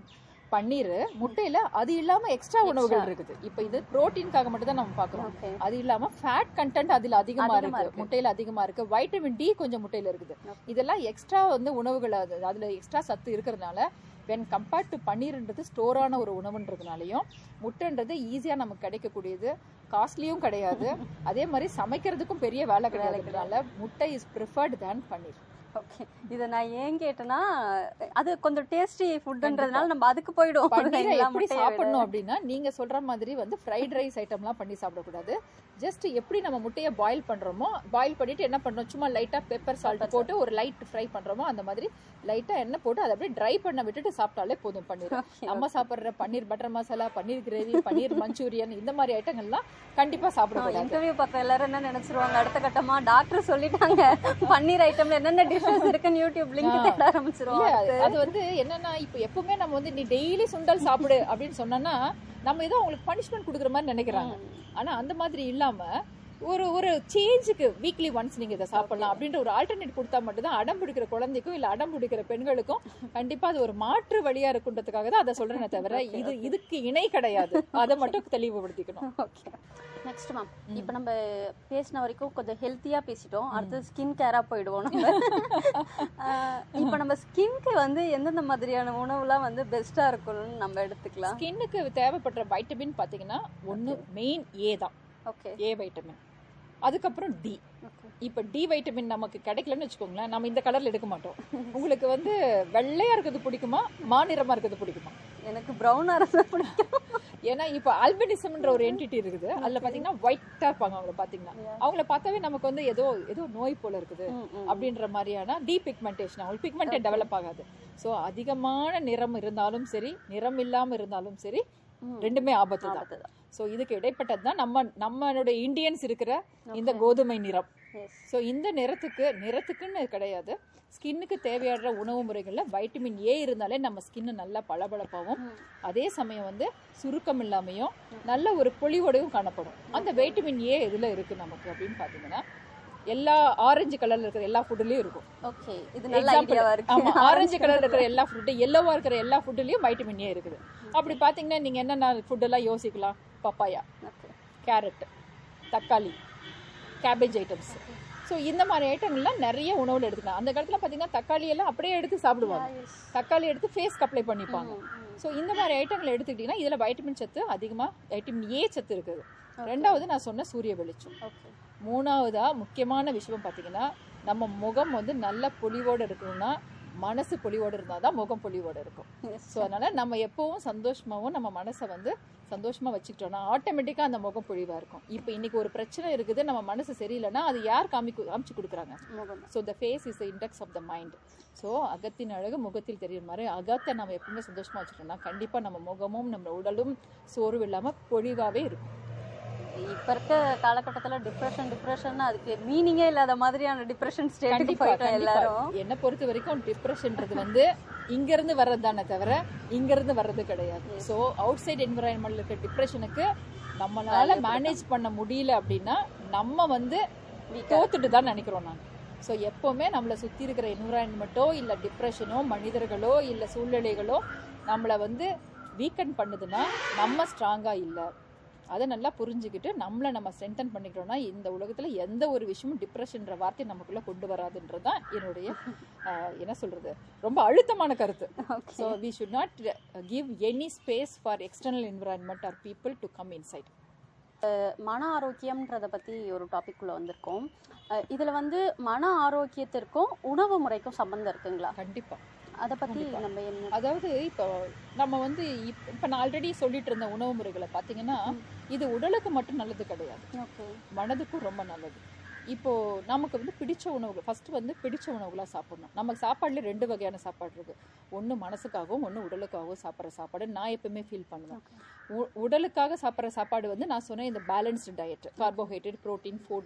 S3: பன்னீர் முட்டையில அது இல்லாம எக்ஸ்ட்ரா உணவுகள் இருக்குது. இப்போ இது புரோட்டீனுக்காக மட்டும் தான் நம்ம பாக்குறோம். அது இல்லாம ஃபேட் கண்டென்ட் அதுல அதிகமா இருக்கு, முட்டையில அதிகமா இருக்கு. வைட்டமின் டி கொஞ்சம் முட்டையில இருக்குது. இதெல்லாம் எக்ஸ்ட்ரா வந்து உணவுகள் அதுல எக்ஸ்ட்ரா சத்து இருக்கிறதுனால வென் கம்பேர்ட் டு பன்னீர்ன்றது ஸ்டோரான ஒரு உணவுன்றதுனாலையும் முட்டைன்றது ஈஸியா நமக்கு கிடைக்கக்கூடியது, காஸ்ட்லியும் கிடையாது, அதே மாதிரி சமைக்கிறதுக்கும் பெரிய வேலை கிடையாதுனால முட்டை is preferred than paneer.
S4: Okay, இதை நான் ஏன் கேட்டேன்னா அது கொஞ்சம் டேஸ்டி ஃபுட்ன்றதுனால நம்ம அதுக்கு போயிடுவோம்.
S3: பன்னீரை எப்படி சாப்பிடணும் அப்படின்னா நீங்க சொல்ற மாதிரி வந்து ஃப்ரைட் ரைஸ் ஐட்டம்லாம் பண்ணி சாப்பிடக்கூடாது. ஜஸ்ட் எப்படி நம்ம முட்டையை பாயில் பண்றோமோ, பாயில் பண்ணிட்டு என்ன பண்றோம், சும்மா லைட்டா பெப்பர் சால்ட் போட்டு ஒரு லைட் ஃப்ரை பண்றோமோ அந்த மாதிரி லைட்டா எண்ணெய் போட்டு அதை அப்படியே ட்ரை பண்ண விட்டுட்டு சாப்பிட்டாலே போதும் பன்னீர். நம்ம சாப்பிடுற பன்னீர் பட்டர் மசாலா, பன்னீர் கிரேவி, பன்னீர் மஞ்சூரியன் இந்த மாதிரி ஐட்டங்கள்லாம் கண்டிப்பா சாப்பிடக்கூடாது.
S4: இன்டர்வியூ பார்க்குற எல்லாரும் என்ன நினைச்சிருவாங்க, அடுத்த கட்டமா டாக்டர் சொல்லிட்டாங்க பன்னீர் ஐட்டம்ல என்னென்ன டிஷ்ஷஸ் இருக்குன்னு யூடியூப் லிங்க் தேட ஆரம்பிச்சிருவாங்க.
S3: அது வந்து என்னன்னா இப்போ எப்பவுமே நம்ம வந்து நீ டெய்லி சுண்டல் சாப்பிடு அப்படின்னு சொன்னா நம்ம ஏதோ உங்களுக்கு பனிஷ்மெண்ட் கொடுக்குற மாதிரி நினைக்கிறாங்க. ஆனா அந்த மாதிரி இல்லாம ஒரு சேஞ்சுக்கு வீக்லி ஒன்ஸ் நீங்க இதை சாப்பிடலாம் அப்படின்ற ஒரு ஆல்டர்னேட் கொடுத்தா மட்டும்தான் அடம் பிடிக்கிற குழந்தைக்கும் இல்ல அடம் பிடிக்கிற பெண்களுக்கும் கண்டிப்பா அது ஒரு மாற்று வழியா இருக்குன்றதுக்காக தான் அதை சொல்றேனே தவிர இதுக்கு இணை கிடையாது. அதை மட்டும் தெளிவுபடுத்திக்கணும்.
S4: ஓகே, நெக்ஸ்ட் மேம், இப்போ நம்ம பேசின வரைக்கும் கொஞ்சம் ஹெல்த்தியா பேசிட்டோம். அடுத்து ஸ்கின் கேரா போயிடுவோம் நம்ம. இப்போ நம்ம ஸ்கின்க்கு வந்து எந்தெந்த மாதிரியான உணவுலாம் வந்து பெஸ்டா இருக்கும்னு நம்ம எடுத்துக்கலாம்?
S3: ஸ்கின்னுக்கு தேவைப்படுற வைட்டமின் பாத்தீங்கன்னா ஒன்னு மெயின் ஏ தான்.
S4: ஓகே,
S3: ஏ வைட்டமின், அதுக்கப்புறம் டி. இப்போ டி வைட்டமின் நமக்கு கிடைக்கலன்னு வச்சுக்கோங்களேன், நம்ம இந்த கலர்ல எடுக்க மாட்டோம். உங்களுக்கு வந்து வெள்ளையா இருக்கிறது பிடிக்குமா, மாநிறமா இருக்கிறது பிடிக்குமா?
S4: எனக்கு ப்ரௌனா இருந்தா பிடிக்கும்.
S3: ஏன்னா இப்போ ஆல்பினிசம்ன்ற ஒரு என்டிட்டி இருக்குது. அதுல பாத்தீங்கன்னா ஒயிட்டா இருப்பாங்க. அவங்கள பாத்தீங்கன்னா அவங்கள பார்த்தாவே நமக்கு வந்து ஏதோ நோய் போல இருக்குது அப்படின்ற மாதிரியான டி பிக்மெண்டேஷன், அவங்களுக்கு பிக்மெண்டே டெவலப் ஆகாது. ஸோ அதிகமான நிறம் இருந்தாலும் சரி, நிறம் இல்லாம இருந்தாலும் சரி, ரெண்டுமே ஆபத்து தான். ஸோ இதுக்கு இடைப்பட்டது தான் நம்மளுடைய இந்தியன்ஸ் இருக்கிற இந்த கோதுமை நிறம். ஸோ இந்த நிறத்துக்குன்னு கிடையாது, ஸ்கின்னுக்கு தேவையான உணவு முறைகளில் வைட்டமின் ஏ இருந்தாலே நம்ம ஸ்கின்னு நல்லா பளபளப்பாகவும் அதே சமயம் வந்து சுருக்கம் இல்லாமையும் நல்ல ஒரு பொலிவோடையும் காணப்படும். அந்த வைட்டமின் ஏ எதுல இருக்கு நமக்கு அப்படின்னு பாத்தீங்கன்னா எல்லா ஆரஞ்சு கலர்ல இருக்கிற எல்லா ஃபுட்லயும் இருக்கும்.
S4: ஓகே, இது நல்ல ஐடியாவா இருக்கு.
S3: ஆமா, ஆரஞ்சு கலர்ல இருக்கிற எல்லா ஃபுட், எல்லோவா இருக்கிற எல்லா ஃபுட்லயும் வைட்டமின் ஏ இருக்குது. அப்படி பாத்தீங்கன்னா நீங்க என்னென்ன ஃபுட் எல்லாம் யோசிக்கலாம், பப்பாயா, கேரட், தக்காளி, கேபேஜ் ஐட்டம்ஸ். ஸோ இந்த மாதிரி ஐட்டங்கள்லாம் நிறைய உணவுல எடுத்துக்கலாம். அந்த காலத்துல பாத்தீங்கன்னா தக்காளி எல்லாம் அப்படியே எடுத்து சாப்பிடுவாங்க, தக்காளி எடுத்து ஃபேஸ்க்கு அப்ளை பண்ணிப்பாங்க. ஸோ இந்த மாதிரி ஐட்டங்களை எடுத்துக்கிட்டீங்கன்னா இதுல வைட்டமின் சத்து அதிகமா, வைட்டமின் ஏ சத்து இருக்குது. ரெண்டாவது நான் சொன்ன சூரிய வெளிச்சம். மூணாவதா முக்கியமான விஷயம் பாத்தீங்கன்னா நம்ம முகம் வந்து நல்ல பொலிவோடு இருக்கணும்னா மனசு பொலிவோடு இருந்தாதான் முகம் பொலிவோடு இருக்கும். ஸோ அதனால நம்ம எப்பவும் சந்தோஷமாவும் நம்ம மனசை வந்து சந்தோஷமா வச்சுக்கிட்டோம்னா ஆட்டோமேட்டிக்கா அந்த முகம் பொலிவா இருக்கும். இப்போ இன்னைக்கு ஒரு பிரச்சனை இருக்குது, நம்ம மனசு சரியில்லைன்னா அது யார் காமிச்சு கொடுக்குறாங்க? So the face is the index of the mind. So அகத்தின் அழகு முகத்தில் தெரியுற மாதிரி அகத்தை நம்ம எப்பவுமே சந்தோஷமா வச்சுட்டோம்னா கண்டிப்பா நம்ம முகமும் நம்ம உடலும் சோர்வு இல்லாம பொலிவாவே இருக்கும்.
S4: இப்ப இருக்க காலகட்டத்துல டிப்ரெஷன் அதுக்கு மீனிங்கே இல்லாத மாதிரியான டிப்ரெஷன் ஸ்டேட்டுக்கு போயிட்டோம் எல்லாரும்.
S3: என்ன பொறுத்த வரைக்கும் டிப்ரெஷன்ன்றது வந்து இங்க இருந்து வர்றது தானே தவிர இங்க இருந்து வர்றது கிடையாது. ஸோ அவுட் சைட் என்விரான்மெண்ட்ல இருக்க டிப்ரெஷனுக்கு நம்மளால மேனேஜ் பண்ண முடியல அப்படின்னா நம்ம வந்து தோத்துட்டு தான் நினைக்கிறோம் நாங்க. ஸோ எப்பவுமே நம்மளை சுத்தி இருக்கிற என்விரான்மெண்ட்டோ இல்ல டிப்ரெஷனோ மனிதர்களோ இல்ல சூழ்நிலைகளோ நம்மளை வந்து வீக்கன் பண்ணுதுன்னா நம்ம ஸ்ட்ராங்கா இல்லை. அதை நல்லா புரிஞ்சுக்கிட்டு நம்ம ஸ்ட்ரென்தன் பண்ணிக்கிறோம்னா இந்த உலகத்துல எந்த ஒரு விஷயமும் டிப்ரெஷன்ற வார்த்தை நமக்குள்ள கொண்டு வராதுன்றதுதான் என்னுடைய என்ன சொல்றது ரொம்ப அழுத்தமான கருத்து. So we should not give any space for external environment or people to come inside.
S4: மன ஆரோக்கியம்ன்றத பத்தி ஒரு டாபிக் உள்ள வந்திருக்கோம். இதுல வந்து மன ஆரோக்கியத்திற்கும் உணவு முறைக்கும் சம்பந்தம் இருக்குங்களா?
S3: கண்டிப்பா.
S4: அதை பத்தி நம்ம என்ன,
S3: அதாவது இப்போ நம்ம வந்து இப்போ நான் ஆல்ரெடி சொல்லிட்டு இருந்த உணவு முறைகளை பார்த்தீங்கன்னா இது உடலுக்கு மட்டும் நல்லது கிடையாது, மனதுக்கும் ரொம்ப நல்லது. இப்போ நமக்கு வந்து பிடிச்ச உணவுகள் ஃபர்ஸ்ட் வந்து பிடிச்ச உணவுகளா சாப்பிடணும். நமக்கு சாப்பாடுல 2 வகையான சாப்பாடு இருக்கு. ஒன்று மனசுக்காகவும் ஒன்று உடலுக்காகவும் சாப்பிட்ற சாப்பாடு நான் எப்பவுமே ஃபீல் பண்ணுவேன். உடலுக்காக சாப்பிட்ற சாப்பாடு வந்து நான் சொன்னேன் இந்த balanced diet, carbohydrate, protein,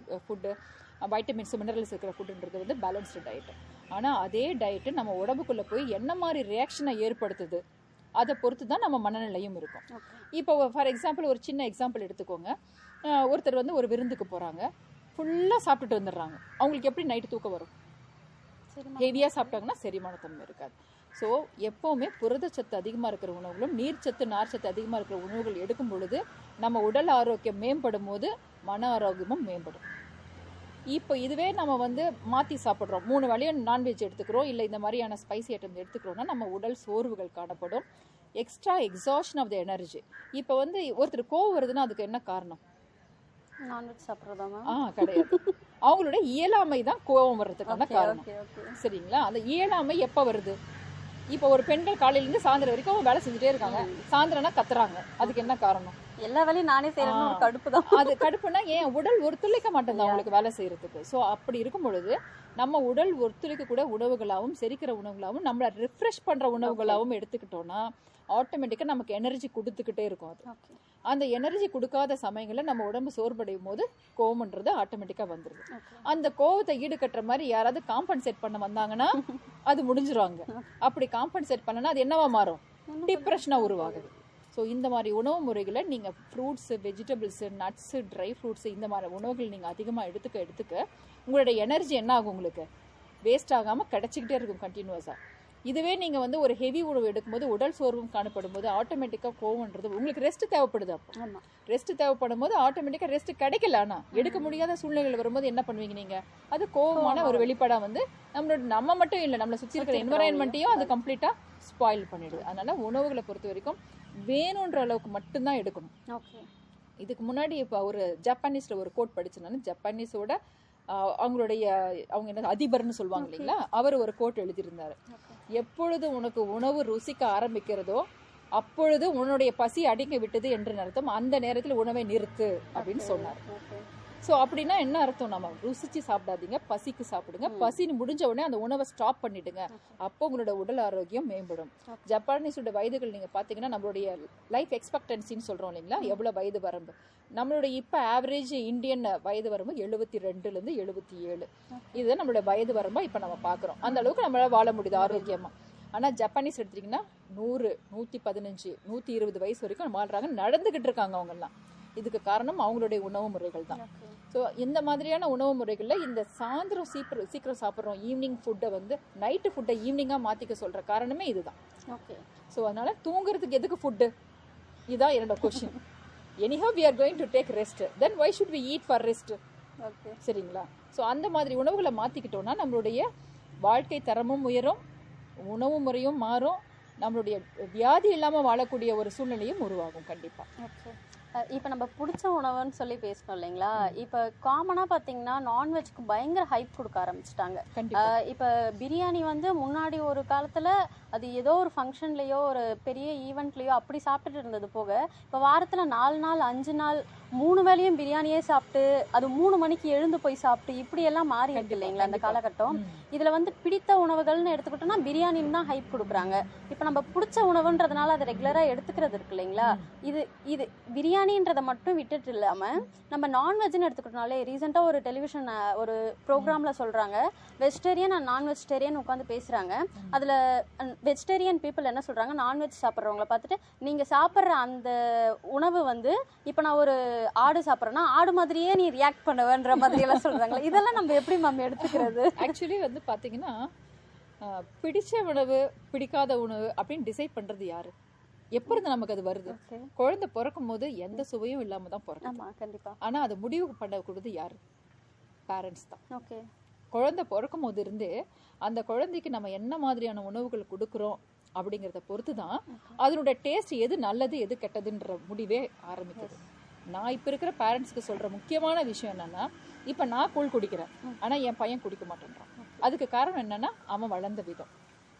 S3: food, vitamins, minerals இருக்கிற ஃபுட்டுன்றது வந்து பேலன்ஸ்டு டயட். ஆனால் அதே டயட்டு நம்ம உடம்புக்குள்ளே போய் என்ன மாதிரி ரியாக்ஷனை ஏற்படுத்துது அதை பொறுத்து தான் நம்ம மனநிலையும் இருக்கும். இப்போ ஃபார் எக்ஸாம்பிள் ஒரு சின்ன எக்ஸாம்பிள் எடுத்துக்கோங்க. ஒருத்தர் வந்து ஒரு விருந்துக்கு போகிறாங்க, ஃபுல்லாக சாப்பிட்டுட்டு வந்துடுறாங்க. அவங்களுக்கு எப்படி நைட்டு தூக்கம் வரும்? ஹெவியாக சாப்பிட்டாங்கன்னா செரிமானத்தன்மை இருக்காது. ஸோ எப்போவுமே புரதச்சத்து அதிகமாக இருக்கிற உணவுகளும் நீர்ச்சத்து நார்ச்சத்து அதிகமாக இருக்கிற உணவுகள் எடுக்கும் பொழுது நம்ம உடல் ஆரோக்கியம் மேம்படும் போது மன ஆரோக்கியமும் மேம்படும். இப்போ இதுவே நம்ம வந்து மாற்றி சாப்பிட்றோம், 3 வேளையும் நான்வெஜ் எடுத்துக்கிறோம், இல்லை இந்த மாதிரியான ஸ்பைசி ஐட்டம் எடுத்துக்கிறோம்னா நம்ம உடல் சோர்வுகள் காணப்படும், extra exhaustion of the energy. இப்போ வந்து ஒருத்தர் கோவம் வருதுன்னா அதுக்கு என்ன காரணம்?
S4: நான்வெஜ் சாப்பிட்றதாமா?
S3: கிடையாது, அவங்களோட இயலாமை தான் கோவம் வர்றதுக்கான காரணம். சரிங்களா? அந்த இயலாமை எப்போ வருது? இப்போ ஒரு பெண்கள் காலையிலேருந்து சாயந்தரம் வரைக்கும் வேலை செஞ்சுட்டே இருக்காங்க, சாயந்தரம்னா கத்துறாங்க, அதுக்கு என்ன காரணம்?
S4: எல்லா வேலையும் நானே செய்யணும், ஒரு கடுப்பு தான்.
S3: அது கடுப்புனா ஏன் உடல் ஒத்துழைக்க மாட்டேங்குது அவங்களுக்கு வேலை செய்யறதுக்கு. ஸோ அப்படி இருக்கும் பொழுது நம்ம உடல் ஒத்துழைக்க கூட உணவுகளாகவும் செரிக்கிற உணவுகளாகவும் நம்மளை ரிஃப்ரெஷ் பண்ற உணவுகளாகவும் எடுத்துக்கிட்டோம்னா ஆட்டோமேட்டிக்கா நமக்கு எனர்ஜி கொடுத்துக்கிட்டே இருக்கும். அது அந்த எனர்ஜி கொடுக்காத சமயங்களில் நம்ம உடம்பு சோர்வடையும் போது கோவம்ன்றது ஆட்டோமேட்டிக்கா வந்துருது. அந்த கோவத்தை ஈடுகட்டுற மாதிரி யாராவது காம்பன்சேட் பண்ண வந்தாங்கன்னா அது முடிஞ்சிருவாங்க. அப்படி காம்பன்சேட் பண்ணனா அது என்னவா மாறும்? டிப்ரெஷனா உருவாகுது. ஸோ இந்த மாதிரி உணவு முறைகளை நீங்கள் fruits, vegetables, nuts, dry fruits இந்த மாதிரி உணவுகள் நீங்கள் அதிகமாக எடுத்துக்க உங்களுடைய எனர்ஜி என்ன ஆகும்? உங்களுக்கு வேஸ்ட் ஆகாமல் கிடச்சிக்கிட்டே இருக்கும் கண்டினியூஸாக. இதுவே நீங்கள் வந்து ஒரு ஹெவி உணவு எடுக்கும்போது உடல் சோர்வும் காணப்படும் போது ஆட்டோமேட்டிக்காக கோவம்ன்றது உங்களுக்கு ரெஸ்ட் தேவைப்படுது. அப்போ ரெஸ்ட் தேவைப்படும் போது ஆட்டோமேட்டிக்காக ரெஸ்ட் கிடைக்கல. ஆனால் எடுக்க முடியாத சூழ்நிலைகள் வரும்போது என்ன பண்ணுவீங்க நீங்கள்? அது கோவமான ஒரு வெளிப்பாடாக வந்து நம்ம மட்டும் இல்லை, நம்மளை சுற்றி இருக்கிற என்வரான்மெண்ட்டையும் அது கம்ப்ளீட்டாக ஸ்பாயில் பண்ணிடுது. அதனால உணவுகளை பொறுத்த வரைக்கும் வேணுன்ற அளவுக்கு மட்டும்தான் எடுக்கணும். இதுக்கு முன்னாடி இப்போ ஒரு ஜப்பானீஸ்ல ஒரு கோட் படிச்சேன். ஜப்பானீஸோட அவங்க என்ன அதிபர்னு சொல்லுவாங்க இல்லைங்களா, அவர் ஒரு கோட் எழுதியிருந்தாரு. எப்பொழுது உனக்கு உணவு ருசிக்க ஆரம்பிக்கிறதோ அப்பொழுது உன்னுடைய பசி அடங்கி விட்டது என்று அர்த்தம், அந்த நேரத்தில் உணவை நிறுத்து அப்படின்னு சொன்னார். ஸோ அப்படின்னா என்ன அர்த்தம்? நம்ம ருசிச்சு சாப்பிடாதீங்க, பசிக்கு சாப்பிடுங்க. பசின்னு முடிஞ்ச உடனே அந்த உணவை ஸ்டாப் பண்ணிடுங்க. அப்போ உங்களோட உடல் ஆரோக்கியம் மேம்படும். ஜப்பானீஸோட வயதுகள் நீங்க பாத்தீங்கன்னா நம்மளுடைய லைஃப் எக்ஸ்பெக்டன்சின்னு சொல்றோம் இல்லைங்களா, எவ்வளவு வயது வரம்பு. நம்மளுடைய இப்ப ஆவரேஜ் இந்தியன் வயது வரம்பு 72 - 77. இதுதான் நம்மளோட வயது வரம்பா இப்ப நம்ம பாக்குறோம். அந்த அளவுக்கு நம்மளால வாழ முடியுது ஆரோக்கியமா. ஆனா ஜப்பானீஸ் எடுத்தீங்கன்னா 100, 115, 120 வயசு வரைக்கும் வாழ்றாங்க, நடந்துகிட்டு இருக்காங்க அவங்க எல்லாம். இதுக்கு காரணம் அவங்களுடைய உணவு முறைகள் தான். ஸோ இந்த மாதிரியான உணவு முறைகளில் இந்த சாயந்தரம் சீக்கிரம் சாப்பிட்றோம், ஈவினிங் ஃபுட்டை வந்து நைட்டு ஃபுட்டை ஈவினிங்காக மாற்றிக்க சொல்கிற காரணமே இதுதான். ஸோ அதனால தூங்குறதுக்கு எதுக்கு ஃபுட்டு? இதுதான் என்னோட question. anyhow we are going to take rest, then why should we eat for rest? சரிங்களா? ஸோ அந்த மாதிரி உணவுகளை மாற்றிக்கிட்டோம்னா நம்மளுடைய வாழ்க்கை தரமும் உயரும், உணவு முறையும் மாறும், நம்மளுடைய வியாதி இல்லாமல் வாழக்கூடிய ஒரு சூழ்நிலையும் உருவாகும் கண்டிப்பாக.
S4: இப்போ நம்ம பிடிச்ச உணவுன்னு சொல்லி பேசணும் இல்லைங்களா, இப்போ காமனாக பார்த்தீங்கன்னா நான்வெஜ்க்கு பயங்கர ஹைப் கொடுக்க ஆரம்பிச்சிட்டாங்க. இப்போ பிரியாணி வந்து முன்னாடி ஒரு காலத்தில் அது ஏதோ ஒரு ஃபங்க்ஷன்லேயோ ஒரு பெரிய ஈவெண்ட்லேயோ அப்படி சாப்பிட்டுட்டு இருந்தது போக இப்போ வாரத்தில் 4 நாள் 5 நாள் 3 வேளையும் பிரியாணியே சாப்பிட்டு அது 3 மணிக்கு எழுந்து போய் சாப்பிட்டு இப்படியெல்லாம் மாறி இருக்கு இல்லைங்களா இந்த காலகட்டம். இதில் வந்து பிடித்த உணவுகள்னு எடுத்துக்கிட்டோம்னா பிரியாணின்னு தான் ஹைப் கொடுக்குறாங்க. இப்போ நம்ம பிடிச்ச உணவுன்றதுனால அதை ரெகுலராக எடுத்துக்கிறது இருக்கு இல்லைங்களா. இது பிரியாணின்றதை மட்டும் விட்டுட்டு இல்லாமல் நம்ம நான்வெஜ்னு எடுத்துக்கிட்டோம்னாலே ரீசெண்டாக ஒரு டெலிவிஷன் ஒரு ப்ரோக்ராமில் சொல்கிறாங்க வெஜிடேரியன் அண்ட் நான் வெஜிடேரியன் உட்காந்து பேசுகிறாங்க. அதில் வெஜிடேரியன் பீப்புள் என்ன சொல்கிறாங்க, நான்வெஜ் சாப்பிட்றவங்கள பார்த்துட்டு நீங்கள் சாப்பிட்ற அந்த உணவு வந்து இப்போ நான் ஒரு ஆடு சாப்பிட்றேன்னா ஆடு மாதிரியே நீ ரியாக்ட் பண்ணுவேன்ற மாதிரியெல்லாம் சொல்கிறாங்களே, இதெல்லாம் நம்ம எப்படி மேம் எடுத்துக்கிறது?
S3: ஆக்சுவலி வந்து பார்த்தீங்கன்னா பிடிச்ச உணவு பிடிக்காத உணவு அப்படின்னு டிசைட் பண்ணுறது யாரு? எப்போ இருந்து நமக்கு அது வருது? குழந்தை பிறக்கும் போது எந்த சுவையும் இல்லாம தான் பிறக்கும்.
S4: கண்டிப்பா.
S3: ஆனா அது முடிவு பண்ணக்கூடாது யாரு? பேரண்ட்ஸ் தான்.
S4: ஓகே.
S3: குழந்தை பிறக்கும் போது இருந்து அந்த குழந்தைக்கு நம்ம என்ன மாதிரியான உணவுகள் கொடுக்குறோம் அப்படிங்கிறத பொறுத்து தான் அதனுடைய டேஸ்ட் எது நல்லது எது கெட்டதுன்ற முடிவே ஆரம்பிக்குது. நான் இப்போ இருக்கிற பேரண்ட்ஸ்க்கு சொல்ற முக்கியமான விஷயம் என்னன்னா, இப்போ நான் கூழ் குடிக்கிறேன் ஆனா என் பையன் குடிக்க மாட்டேன்றான். அதுக்கு காரணம் என்னன்னா அவன் வளர்ந்த விதம்.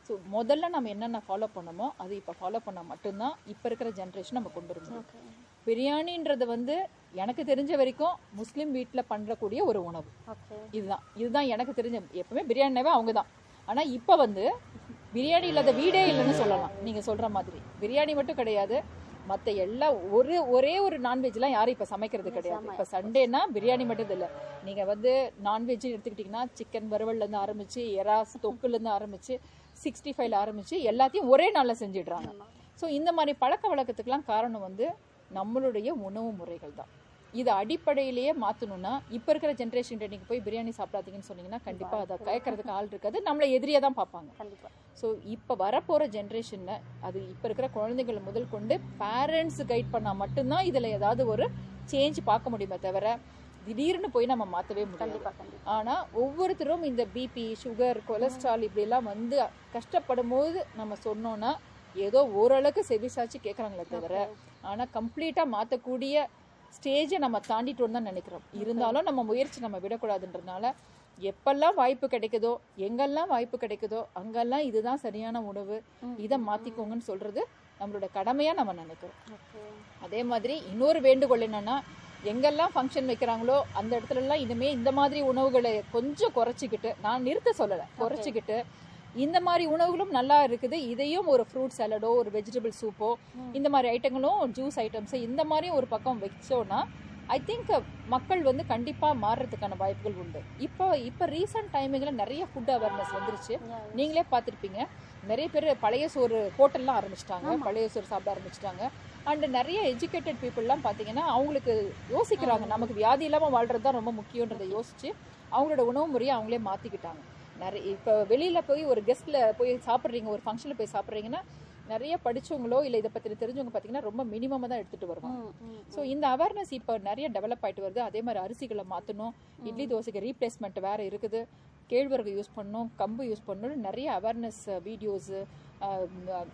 S3: ஸோ முதல்ல நம்ம என்னென்ன ஃபாலோ பண்ணமோ அது இப்போ ஃபாலோ பண்ணால் மட்டும்தான் இப்போ இருக்கிற ஜென்ரேஷன் நம்ம கொண்டு வரணும். பிரியாணின்றது வந்து எனக்கு தெரிஞ்ச வரைக்கும் முஸ்லீம் வீட்டில் பண்ணக்கூடிய ஒரு உணவு. இதுதான் எனக்கு தெரிஞ்ச. எப்பவுமே பிரியாணினாவே அவங்க தான். ஆனால் இப்போ வந்து பிரியாணி இல்லாத வீடே இல்லைன்னு சொல்லலாம். நீங்கள் சொல்கிற மாதிரி பிரியாணி மட்டும் கிடையாது, மற்ற எல்லா ஒரே ஒரு நான்வெஜ்லாம் யாரும் இப்போ சமைக்கிறது கிடையாது. இப்போ சண்டேனா பிரியாணி மட்டும் இல்லை, நீங்கள் வந்து நான்வெஜ் எடுத்துக்கிட்டிங்கன்னா சிக்கன் வறுவல்லேருந்து ஆரம்பித்து எறா தொக்குலேருந்து ஆரம்பித்து 65 ஆரம்பித்து எல்லாத்தையும் ஒரே நாளில் செஞ்சிடுறாங்க. ஸோ இந்த மாதிரி பழக்க வழக்கத்துக்கெலாம் காரணம் வந்து நம்மளுடைய உணவு முறைகள் தான். இதை அடிப்படையிலேயே மாற்றணும்னா இப்போ இருக்கிற ஜென்ரேஷன் நீங்கள் போய் பிரியாணி சாப்பிடாதீங்கன்னு சொன்னீங்கன்னா கண்டிப்பாக அதை கேட்கறதுக்கு ஆள் இருக்காது, நம்மளை எதிரியாக தான் பார்ப்பாங்க. ஸோ இப்போ வரப்போகிற ஜென்ரேஷனில் அது இப்போ இருக்கிற குழந்தைகள் முதல் கொண்டு பேரண்ட்ஸ் கைட் பண்ணால் மட்டும்தான் இதில் ஏதாவது ஒரு சேஞ்ச் பார்க்க முடியுமே தவிர திடீர்னு போய் நம்ம மாற்றவே முடியாது. ஆனால் ஒவ்வொருத்தரும் இந்த பிபி, சுகர், கொலஸ்ட்ரால் இப்படிலாம் வந்து கஷ்டப்படும் போது நம்ம சொன்னோன்னா ஏதோ ஓரளவுக்கு செவிசாச்சு கேட்குறாங்களே தவிர ஆனால் கம்ப்ளீட்டாக மாற்றக்கூடிய ஸ்டேஜை நம்ம தாண்டிட்டோன்னு தான் நினைக்கிறோம். இருந்தாலும் நம்ம முயற்சி நம்ம விடக்கூடாதுன்றதுனால எப்பெல்லாம் வாய்ப்பு கிடைக்குதோ, எங்கெல்லாம் வாய்ப்பு கிடைக்குதோ அங்கெல்லாம் இதுதான் சரியான உணவு, இதை மாற்றிக்கோங்கன்னு சொல்கிறது நம்மளோட கடமையாக நம்ம நினைக்கிறோம். அதே மாதிரி இன்னொரு வேண்டுகோள் என்னென்னா, எங்கெல்லாம் ஃபங்க்ஷன் வைக்கிறாங்களோ அந்த இடத்துலலாம் இனிமே இந்த மாதிரி உணவுகளை கொஞ்சம் குறைச்சிக்கிட்டு, நான் நிறுத்த சொல்லலை, குறைச்சிக்கிட்டு இந்த மாதிரி உணவுகளும் நல்லா இருக்குது, இதையும் ஒரு ஃப்ரூட் சாலடோ ஒரு வெஜிடபிள் சூப்போ இந்த மாதிரி ஐட்டங்களும் ஜூஸ் ஐட்டம்ஸு இந்த மாதிரியும் ஒரு பக்கம் வச்சோன்னா ஐ திங்க் மக்கள் வந்து கண்டிப்பாக மாறுறதுக்கான வாய்ப்புகள் உண்டு. இப்போ ரீசெண்ட் டைமிங்கில் நிறைய ஃபுட் அவேர்னஸ் வந்துருச்சு. நீங்களே பார்த்துருப்பீங்க, நிறைய பேர் பழைய சோறு ஹோட்டல்லாம் ஆரம்பிச்சிட்டாங்க, பழைய சோறு சாப்பிட ஆரம்பிச்சிட்டாங்க. அண்ட் நிறைய எஜுகேட்டட் பீப்புளெலாம் பார்த்தீங்கன்னா அவங்களுக்கு யோசிக்கிறாங்க, நமக்கு வியாதி இல்லாமல் வாழ்கிறது தான் ரொம்ப முக்கியன்றதை யோசிச்சு அவங்களோட உணவு முறையை அவங்களே மாற்றிக்கிட்டாங்க. நிறைய இப்போ வெளியில் போய் ஒரு கெஸ்ட்டில் போய் சாப்பிட்றீங்க, ஒரு ஃபங்க்ஷனில் போய் சாப்பிட்றீங்கன்னா நிறைய படித்தவங்களோ இல்லை இதை பற்றி தெரிஞ்சவங்க பார்த்தீங்கன்னா ரொம்ப மினிமமாக தான் எடுத்துகிட்டு வருவாங்க. ஸோ இந்த அவேர்னஸ் இப்போ நிறைய டெவலப் ஆகிட்டு வருது. அதே மாதிரி அரிசிகளை மாற்றணும், இட்லி தோசைக்கு ரீப்ளேஸ்மெண்ட் வேறு இருக்குது, கேழ்வரகு யூஸ் பண்ணணும், கம்பு யூஸ் பண்ணணும், நிறைய அவேர்னஸ் வீடியோஸு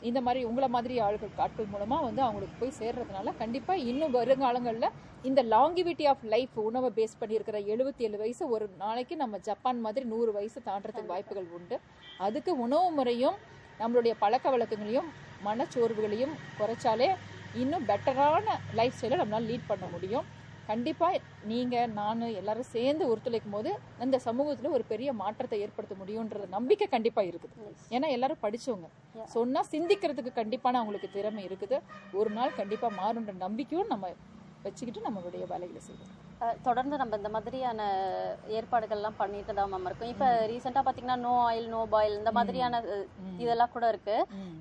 S3: இந்த மாதிரி உங்களை மாதிரி ஆட்கள் மூலமாக வந்து அவங்களுக்கு போய் சேர்றதுனால கண்டிப்பாக இன்னும் வருங்காலங்களில் இந்த லாங்கிவிட்டி ஆஃப் லைஃப் உணவை பேஸ் பண்ணியிருக்கிற 77 வயசு ஒரு நாளைக்கு நம்ம ஜப்பான் மாதிரி 100 வயசு தாண்டறதுக்கு வாய்ப்புகள் உண்டு. அதுக்கு உணவு முறையும் நம்மளுடைய பழக்க வழக்கங்களையும் மனச்சோர்வுகளையும் குறைச்சாலே இன்னும் பெட்டரான லைஃப் ஸ்டைலை நம்மளால் லீட் பண்ண முடியும். கண்டிப்பாக நீங்கள் நான் எல்லாரும் சேர்ந்து ஒத்துழைக்கும் போது அந்த சமூகத்தில் ஒரு பெரிய மாற்றத்தை ஏற்படுத்த முடியுன்ற நம்பிக்கை கண்டிப்பாக இருக்குது. ஏன்னா எல்லாரும் படித்தவங்க, சொன்னால் சிந்திக்கிறதுக்கு கண்டிப்பான அவங்களுக்கு திறமை இருக்குது. ஒரு நாள் கண்டிப்பாக மாறுன்ற நம்பிக்கையும் நம்ம வச்சுக்கிட்டு நம்மளுடைய வேலைகளை செய்வோம்.
S4: தொடர்ந்து நம்ம இந்த மாதிரியான ஏற்பாடுகள்லாம் பண்ணிட்டு தான் மேம் இருக்கும். இப்போ ரீசெண்டாக பார்த்தீங்கன்னா நோ ஆயில் நோ பாயில் இந்த மாதிரியான இதெல்லாம் கூட இருக்கு.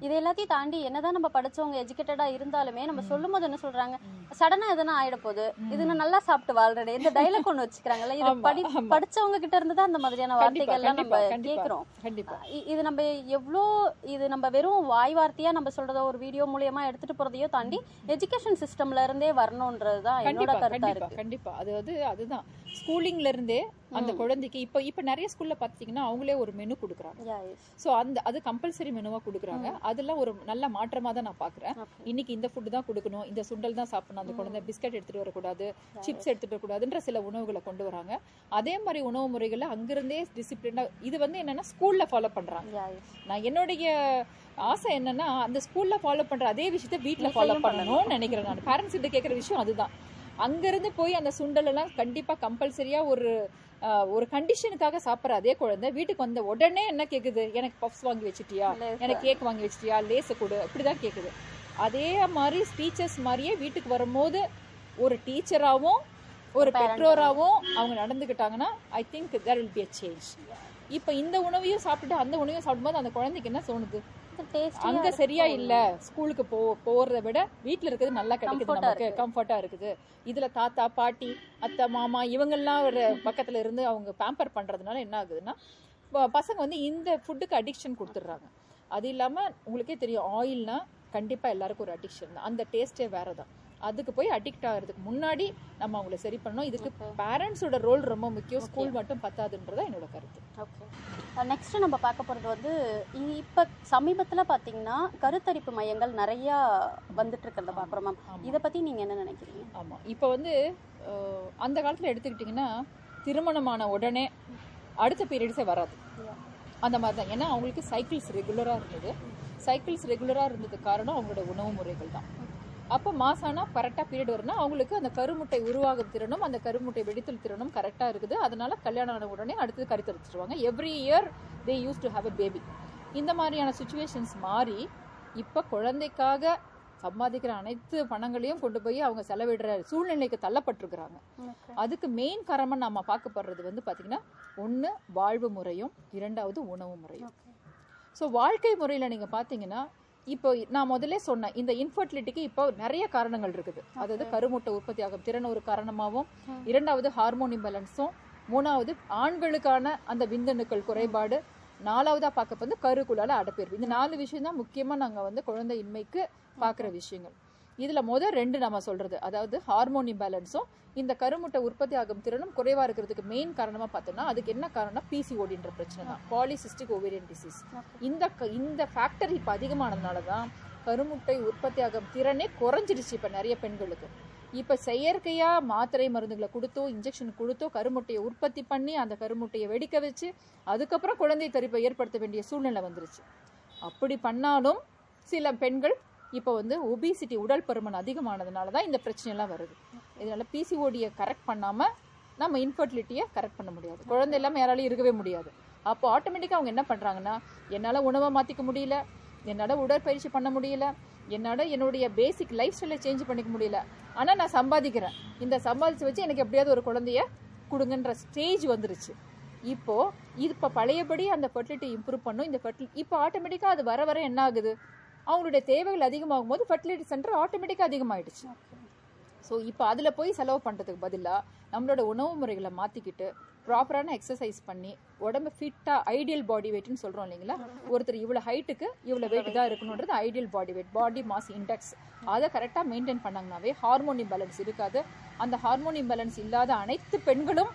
S4: இது எல்லாத்தையும் தாண்டி என்னதான் நம்ம படிச்சவங்க எஜுகேட்டடாக இருந்தாலுமே நம்ம சொல்லும் போது என்ன சொல்றாங்க, சடனாக எதனா ஆயிட போகுது, இது நான் நல்லா சாப்பிட்டு வாழ்றேன், இந்த டைலாக் ஒன்று வச்சுக்கிறாங்கல்ல, இது படிச்சவங்க கிட்ட இருந்து தான் இந்த மாதிரியான வார்த்தைகள்லாம் நம்ம கேட்குறோம். இது நம்ம எவ்வளோ இது நம்ம வெறும் வாய் வார்த்தையா நம்ம சொல்றதோ ஒரு வீடியோ மூலியமா எடுத்துட்டு போறதையோ தாண்டி எஜுகேஷன் சிஸ்டம்ல இருந்தே வரணும்ன்றதுதான் என்னோட கருத்தா இருக்கு.
S3: கண்டிப்பா அதுதான் ஸ்கூலிங்ல இருந்தே அந்த குழந்தைக்கு இப்ப நிறைய ஸ்கூல்ல பாத்தீங்கன்னா அவங்களே ஒரு மெனு கொடுக்குறாங்க. சோ அது கம்பல்சரி மெனுவா கொடுக்குறாங்க. அதெல்லாம் ஒரு நல்ல மாற்றமா தான் நான் பாக்குறேன். இன்னைக்கு இந்த ஃபுட் தான் கொடுக்கணும், இந்த சுண்டல் தான் சாப்பிடணும், அந்த குழந்தை பிஸ்கட் எடுத்துட்டு வரக்கூடாது, சிப்ஸ் எடுத்துட்டு வரக்கூடாதுன்ற சில உணவுகளை கொண்டு வராங்க. அதே மாதிரி உணவு முறைகளை அங்கிருந்தே டிசிப்ளினா இது வந்து என்னன்னா ஸ்கூல்ல ஃபாலோ பண்றாங்க. நான் என்னுடைய ஆசை என்னன்னா அந்த ஸ்கூல்ல ஃபாலோ பண்ற அதே விஷயத்த வீட்டுல ஃபாலோ பண்ணணும்னு நினைக்கிறேன். நான் பேரண்ட்ஸ் கிட்ட கேட்கற விஷயம் அதுதான். அங்கிருந்து போய் அந்த சுண்டல் எல்லாம் கண்டிப்பா கம்பல்சரியா ஒரு கண்டிஷனுக்காக சாப்பிட்ற அதே குழந்தை வீட்டுக்கு வந்த உடனே என்ன கேக்குது, எனக்கு பப்ஸ் வாங்கி வச்சுட்டியா, எனக்கு கேக் வாங்கி வச்சுட்டியா, லேச கொடு, இப்படிதான் கேக்குது. அதே மாதிரி டீச்சர்ஸ் மாதிரியே வீட்டுக்கு வரும்போது ஒரு டீச்சராகவும் ஒரு பெற்றோராகவும் அவங்க நடந்துக்கிட்டாங்கன்னா I think there will be a change. இப்போ இந்த உணவையும் சாப்பிட்டு அந்த உணவையும் சாப்பிடும்போது அந்த குழந்தைக்கு என்ன தோணுது, அங்க சரியா இல்ல, ஸ்கூலுக்கு போறத விட வீட்டுல இருக்கிறது நல்லா கிடைக்குது, நமக்கு கம்ஃபர்ட்டா இருக்குது. இதுல தாத்தா பாட்டி அத்தை மாமா இவங்கெல்லாம் ஒரு பக்கத்துல இருந்து அவங்க பேம்பர் பண்றதுனால என்ன ஆகுதுன்னா பசங்க வந்து இந்த ஃபுட்டுக்கு அடிக்ஷன் கொடுத்துடுறாங்க. அது இல்லாம உங்களுக்கே தெரியும், ஆயில்னா கண்டிப்பா எல்லாருக்கும் ஒரு அடிக்ஷன் தான். அந்த டேஸ்டே வேறதான். அதுக்கு போய் அடிக்ட் ஆகிறதுக்கு முன்னாடி நம்ம அவங்கள சரி பண்ணணும். இதுக்கு பேரண்ட்ஸோட ரோல் ரொம்ப முக்கியம், ஸ்கூல் மட்டும் பத்தாதுன்றதா என்னோட கருத்து.
S4: ஓகே, நெக்ஸ்ட் நம்ம பார்க்க போகிறது வந்து இப்போ சமீபத்தில் பார்த்தீங்கன்னா கருத்தரிப்பு மையங்கள் நிறையா வந்துட்டு இருக்கிறத பார்க்குறோம் மேம். இதை பற்றி நீங்கள் என்ன நினைக்கிறீங்க?
S3: ஆமாம், இப்போ வந்து அந்த காலத்தில் எடுத்துக்கிட்டிங்கன்னா திருமணமான உடனே அடுத்த பீரியட்ஸே வராது, அந்த மாதிரி தான். ஏன்னா அவங்களுக்கு சைக்கிள்ஸ் ரெகுலராக இருந்தது. சைக்கிள்ஸ் ரெகுலராக இருந்ததுக்கு காரணம் அவங்களோட உணவு முறைகள் தான். அப்போ மாசானா கரெக்டாக பீரியட் வரும்னா அவங்களுக்கு அந்த கருமுட்டை உருவாகும் திறனும் அந்த கருமுட்டை வெடித்தல் திறனும் கரெக்டாக இருக்குது. அதனால கல்யாணம் ஆன உடனே அடுத்தது கருத்தரிச்சிருவாங்க. Every year they used to have a baby. இந்த மாதிரியான சுச்சுவேஷன்ஸ் மாறி இப்போ குழந்தைக்காக சம்பாதிக்கிற அனைத்து பணங்களையும் கொண்டு போய் அவங்க செலவிடுற சூழ்நிலைக்கு தள்ளப்பட்டிருக்கிறாங்க. அதுக்கு மெயின் காரணமாக நம்ம பார்க்கப்படுறது வந்து பார்த்திங்கன்னா, ஒன்று வாழ்வு முறையும், இரண்டாவது உணவு முறையும். ஸோ வாழ்க்கை முறையில் நீங்கள் பார்த்தீங்கன்னா இப்போ நான் முதல்ல சொன்னேன், இந்த இன்ஃபர்டிலிட்டிக்கு இப்போ நிறைய காரணங்கள் இருக்குது. அதாவது கருமுட்டை உற்பத்தி ஆகும் திறன் ஒரு காரணமாகவும், இரண்டாவது ஹார்மோன் இம்பேலன்ஸும், மூணாவது ஆண்களுக்கான அந்த விந்தணுக்கள் குறைபாடு, நாலாவதா பார்க்க வந்து கருக்குள்ளால அடைப்பேர்வு. இந்த 4 விஷயம் தான் முக்கியமா நாங்க வந்து குழந்தை இன்மைக்கு பார்க்குற விஷயங்கள். இதுல முதல் 2 நம்ம சொல்றது, அதாவது ஹார்மோன் இம்பேலன்ஸும் இந்த கருமுட்டை உற்பத்தி ஆகும் திறனும் குறைவா இருக்கிறதுக்கு மெயின் காரணமா பார்த்தோம்னா அதுக்கு என்ன காரணம், பிசிஓடின்ற பிரச்சனை தான், பாலிசிஸ்டிக் ஓவேரியன் டிசீஸ். இந்த ஃபேக்டர் இப்போ அதிகமானதுனால தான் கருமுட்டை உற்பத்தி ஆகும் திறனே குறைஞ்சிருச்சு இப்போ நிறைய பெண்களுக்கு. இப்போ செயற்கையா மாத்திரை மருந்துகளை கொடுத்தோ இன்ஜெக்ஷன் கொடுத்தோ கருமுட்டையை உற்பத்தி பண்ணி அந்த கருமுட்டையை வெடிக்க வச்சு அதுக்கப்புறம் குழந்தை தரிப்பை ஏற்படுத்த வேண்டிய சூழ்நிலை வந்துருச்சு. அப்படி பண்ணாலும் சில பெண்கள் இப்போ வந்து ஒபிசிட்டி உடல் பருமன் அதிகமானதுனால தான் இந்த பிரச்சனைலாம் வருது. இதனால பிசிஓடியை கரெக்ட் பண்ணாமல் நம்ம இன்ஃபர்டிலிட்டியை கரெக்ட் பண்ண முடியாது. குழந்தை இல்லாமல் யாராலையும் இருக்கவே முடியாது. அப்போ ஆட்டோமேட்டிக்காக அவங்க என்ன பண்ணுறாங்கன்னா, என்னால் உணவை மாற்றிக்க முடியல, என்னால் உடற்பயிற்சி பண்ண முடியல, என்னால் என்னுடைய பேசிக் லைஃப் ஸ்டைலை சேஞ்ச் பண்ணிக்க முடியல, ஆனால் நான் சம்பாதிக்கிறேன், இந்த சம்பாதிச்சு வச்சு எனக்கு எப்படியாவது ஒரு குழந்தைய கொடுங்கன்ற ஸ்டேஜ் வந்துருச்சு. இப்போ பழையபடி அந்த ஃபர்டிலிட்டி இம்ப்ரூவ் பண்ணும். இப்போ ஆட்டோமேட்டிக்காக அது வர வர என்ன ஆகுது, அவங்களுடைய தேவைகள் அதிகமாகும் போது ஃபர்டிலிட்டி சென்டர் ஆட்டோமேட்டிக்காக அதிகமாகிடுச்சு. ஸோ இப்போ அதில் போய் செலவு பண்ணுறதுக்கு பதிலாக நம்மளோட உணவு முறைகளை மாற்றிக்கிட்டு ப்ராப்பரான எக்ஸசைஸ் பண்ணி உடம்பு ஃபிட்டாக ஐடியல் பாடி வெயிட்னு சொல்கிறோம் இல்லைங்களா, ஒருத்தர் இவ்வளோ ஹைட்டுக்கு இவ்வளோ வெயிட் தான் இருக்கணுன்றது ideal body weight, body mass index, அதை கரெக்டாக மெயின்டைன் பண்ணாங்கனாவே ஹார்மோன் இம்பேலன்ஸ் இருக்காது. அந்த ஹார்மோன் இம்பேலன்ஸ் இல்லாத அனைத்து பெண்களும்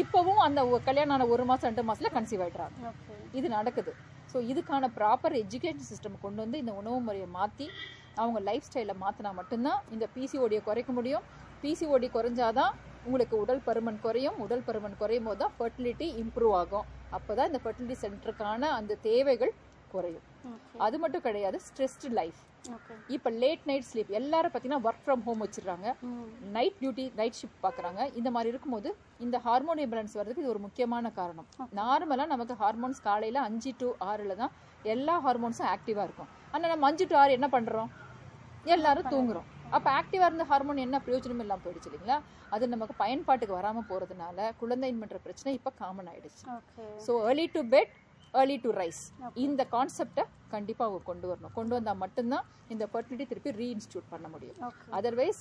S3: இப்போவும் அந்த கல்யாணம் ஆன 1 மாதம் 2 மாதத்தில் கன்சீவ் ஆகிடுறாங்க. இது நடக்குது. ஸோ இதுக்கான ப்ராப்பர் எஜுகேஷன் சிஸ்டம் கொண்டு வந்து இந்த உணவு முறையை மாற்றி அவங்க லைஃப் ஸ்டைலை மாற்றினா மட்டும்தான் இந்த பிசிஓடியை குறைக்க முடியும். பிசிஓடி குறைஞ்சாதான் உங்களுக்கு உடல் பருமன் குறையும். உடல் பருமன் குறையும் போது தான் ஃபர்டிலிட்டி இம்ப்ரூவ் ஆகும். அப்போ தான் இந்த ஃபர்டிலிட்டி சென்டருக்கான அந்த தேவைகள் குறையும். அது மட்டும் கிடையாது, ஸ்ட்ரெஸ்டு லைஃப். இப்போ லேட் நைட் ஸ்லீப், எல்லாரும் பார்த்தீங்கன்னா ஒர்க் ஃப்ரம் ஹோம் வச்சிடுறாங்க, நைட் டியூட்டி நைட் ஷிஃப்ட் பார்க்குறாங்க. இந்த மாதிரி இருக்கும்போது இந்த ஹார்மோன் இம்பேலன்ஸ் வர்றதுக்கு இது ஒரு முக்கியமான காரணம். நார்மலாக நமக்கு ஹார்மோன்ஸ் காலையில் 5 to 6 தான் எல்லா ஹார்மோன்ஸும் ஆக்டிவாக இருக்கும். ஆனால் நம்ம 5 to 6 என்ன பண்ணுறோம், எல்லாரும் தூங்குறோம். அப்போ ஆக்டிவாக இருந்த ஹார்மோன் என்ன பிரயோஜனமும் இல்லாமல் போயிடுச்சு இல்லைங்களா. அது நமக்கு பயன்பாட்டுக்கு வராமல் போகிறதுனால குழந்தைன்ற பிரச்சனை இப்போ காமன் ஆயிடுச்சு. So early to bed early to rise, இந்த கான்செப்டை கண்டிப்பாக அவங்க கொண்டு வரணும். கொண்டு வந்தால் மட்டும்தான் இந்த ஃபர்டிலிட்டி திருப்பி ரீஇன்ஸ்டியூட் பண்ண முடியும். அதர்வைஸ்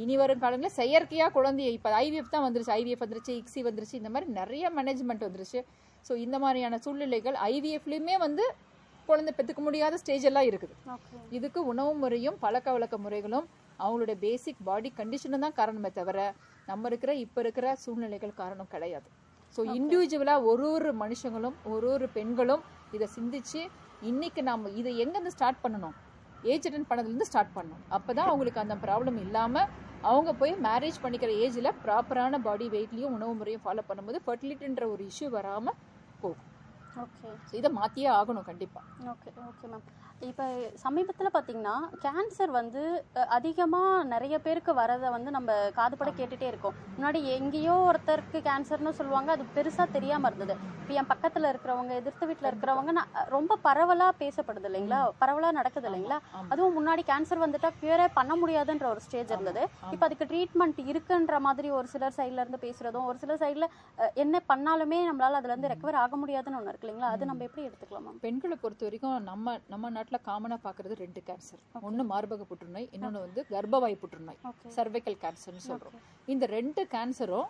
S3: இனி வரும் காலங்களில் செயற்கையாக குழந்தைய இப்போ ஐவிஎஃப் தான் வந்துருச்சு, ஐவிஎஃப் வந்துருச்சு, இக்ஸி வந்துருச்சு, இந்த மாதிரி நிறைய மேனேஜ்மெண்ட் வந்துருச்சு. ஸோ இந்த மாதிரியான சூழ்நிலைகள் ஐவிஎஃப்லேயுமே வந்து குழந்தை பெற்றுக்க முடியாத ஸ்டேஜ் எல்லாம் இருக்குது. இதுக்கு உணவு முறையும் பழக்க வழக்க முறைகளும் அவங்களுடைய பேசிக் பாடி கண்டிஷனும் தான் காரணமே தவிர நம்ம இப்போ இருக்கிற சூழ்நிலைகள் காரணம் கிடையாது. ஸோ இண்டிவிஜுவலாக ஒரு மனுஷங்களும் ஒரு பெண்களும் இதை சிந்திச்சு இன்னைக்கு நம்ம இதை எங்கேருந்து ஸ்டார்ட் பண்ணணும், ஏஜ் அட்டன் பண்ணதுலேருந்து ஸ்டார்ட் பண்ணணும். அப்போ தான் அவங்களுக்கு அந்த ப்ராப்ளம் இல்லாமல் அவங்க போய் மேரேஜ் பண்ணிக்கிற ஏஜில் ப்ராப்பரான பாடி வெயிட்லையும் உணவு முறையும் ஃபாலோ பண்ணும்போது ஃபர்டிலிட்டின்ற ஒரு இஷ்யூ வராமல் போகும்.
S4: ஓகே,
S3: இதை மாற்றியே ஆகணும் கண்டிப்பாக.
S4: Okay okay ma'am. இப்போ சமீபத்தில் பார்த்தீங்கன்னா கேன்சர் வந்து அதிகமாக நிறைய பேருக்கு வரதை வந்து நம்ம காதுபட கேட்டுகிட்டே இருக்கோம். முன்னாடி எங்கேயோ ஒருத்தருக்கு கேன்சர்னு சொல்லுவாங்க, அது பெருசாக தெரியாமல் இருந்தது. இப்போ என் பக்கத்தில் இருக்கிறவங்க, எதிர்த்து வீட்டில் இருக்கிறவங்க ரொம்ப பரவலாக பேசப்படுது இல்லைங்களா, பரவலாக நடக்குது இல்லைங்களா. அதுவும் முன்னாடி கேன்சர் வந்துட்டா க்யூரே பண்ண முடியாதுன்ற ஒரு ஸ்டேஜ் இருந்தது. இப்போ அதுக்கு ட்ரீட்மெண்ட் இருக்குன்ற மாதிரி ஒரு சிலர் சைடில் இருந்து பேசுகிறதும், ஒரு சிலர் சைடில் என்ன பண்ணாலுமே நம்மளால் அதுலேருந்து ரெக்கவர் ஆக முடியாதுன்னு ஒன்று இருக்கு இல்லைங்களா. அது நம்ம எப்படி எடுத்துக்கலாம் மேம்?
S3: பெண்களை பொறுத்த வரைக்கும் நம்ம நாட்டில் காமனாக பார்க்குறது 2 கேன்சர். ஒன்று மார்பக புற்றுநோய், இன்னொன்று வந்து கர்ப்பவாய் புற்றுநோய், சர்வைக்கல் கேன்சர்னு சொல்கிறோம். இந்த 2 கேன்சரும்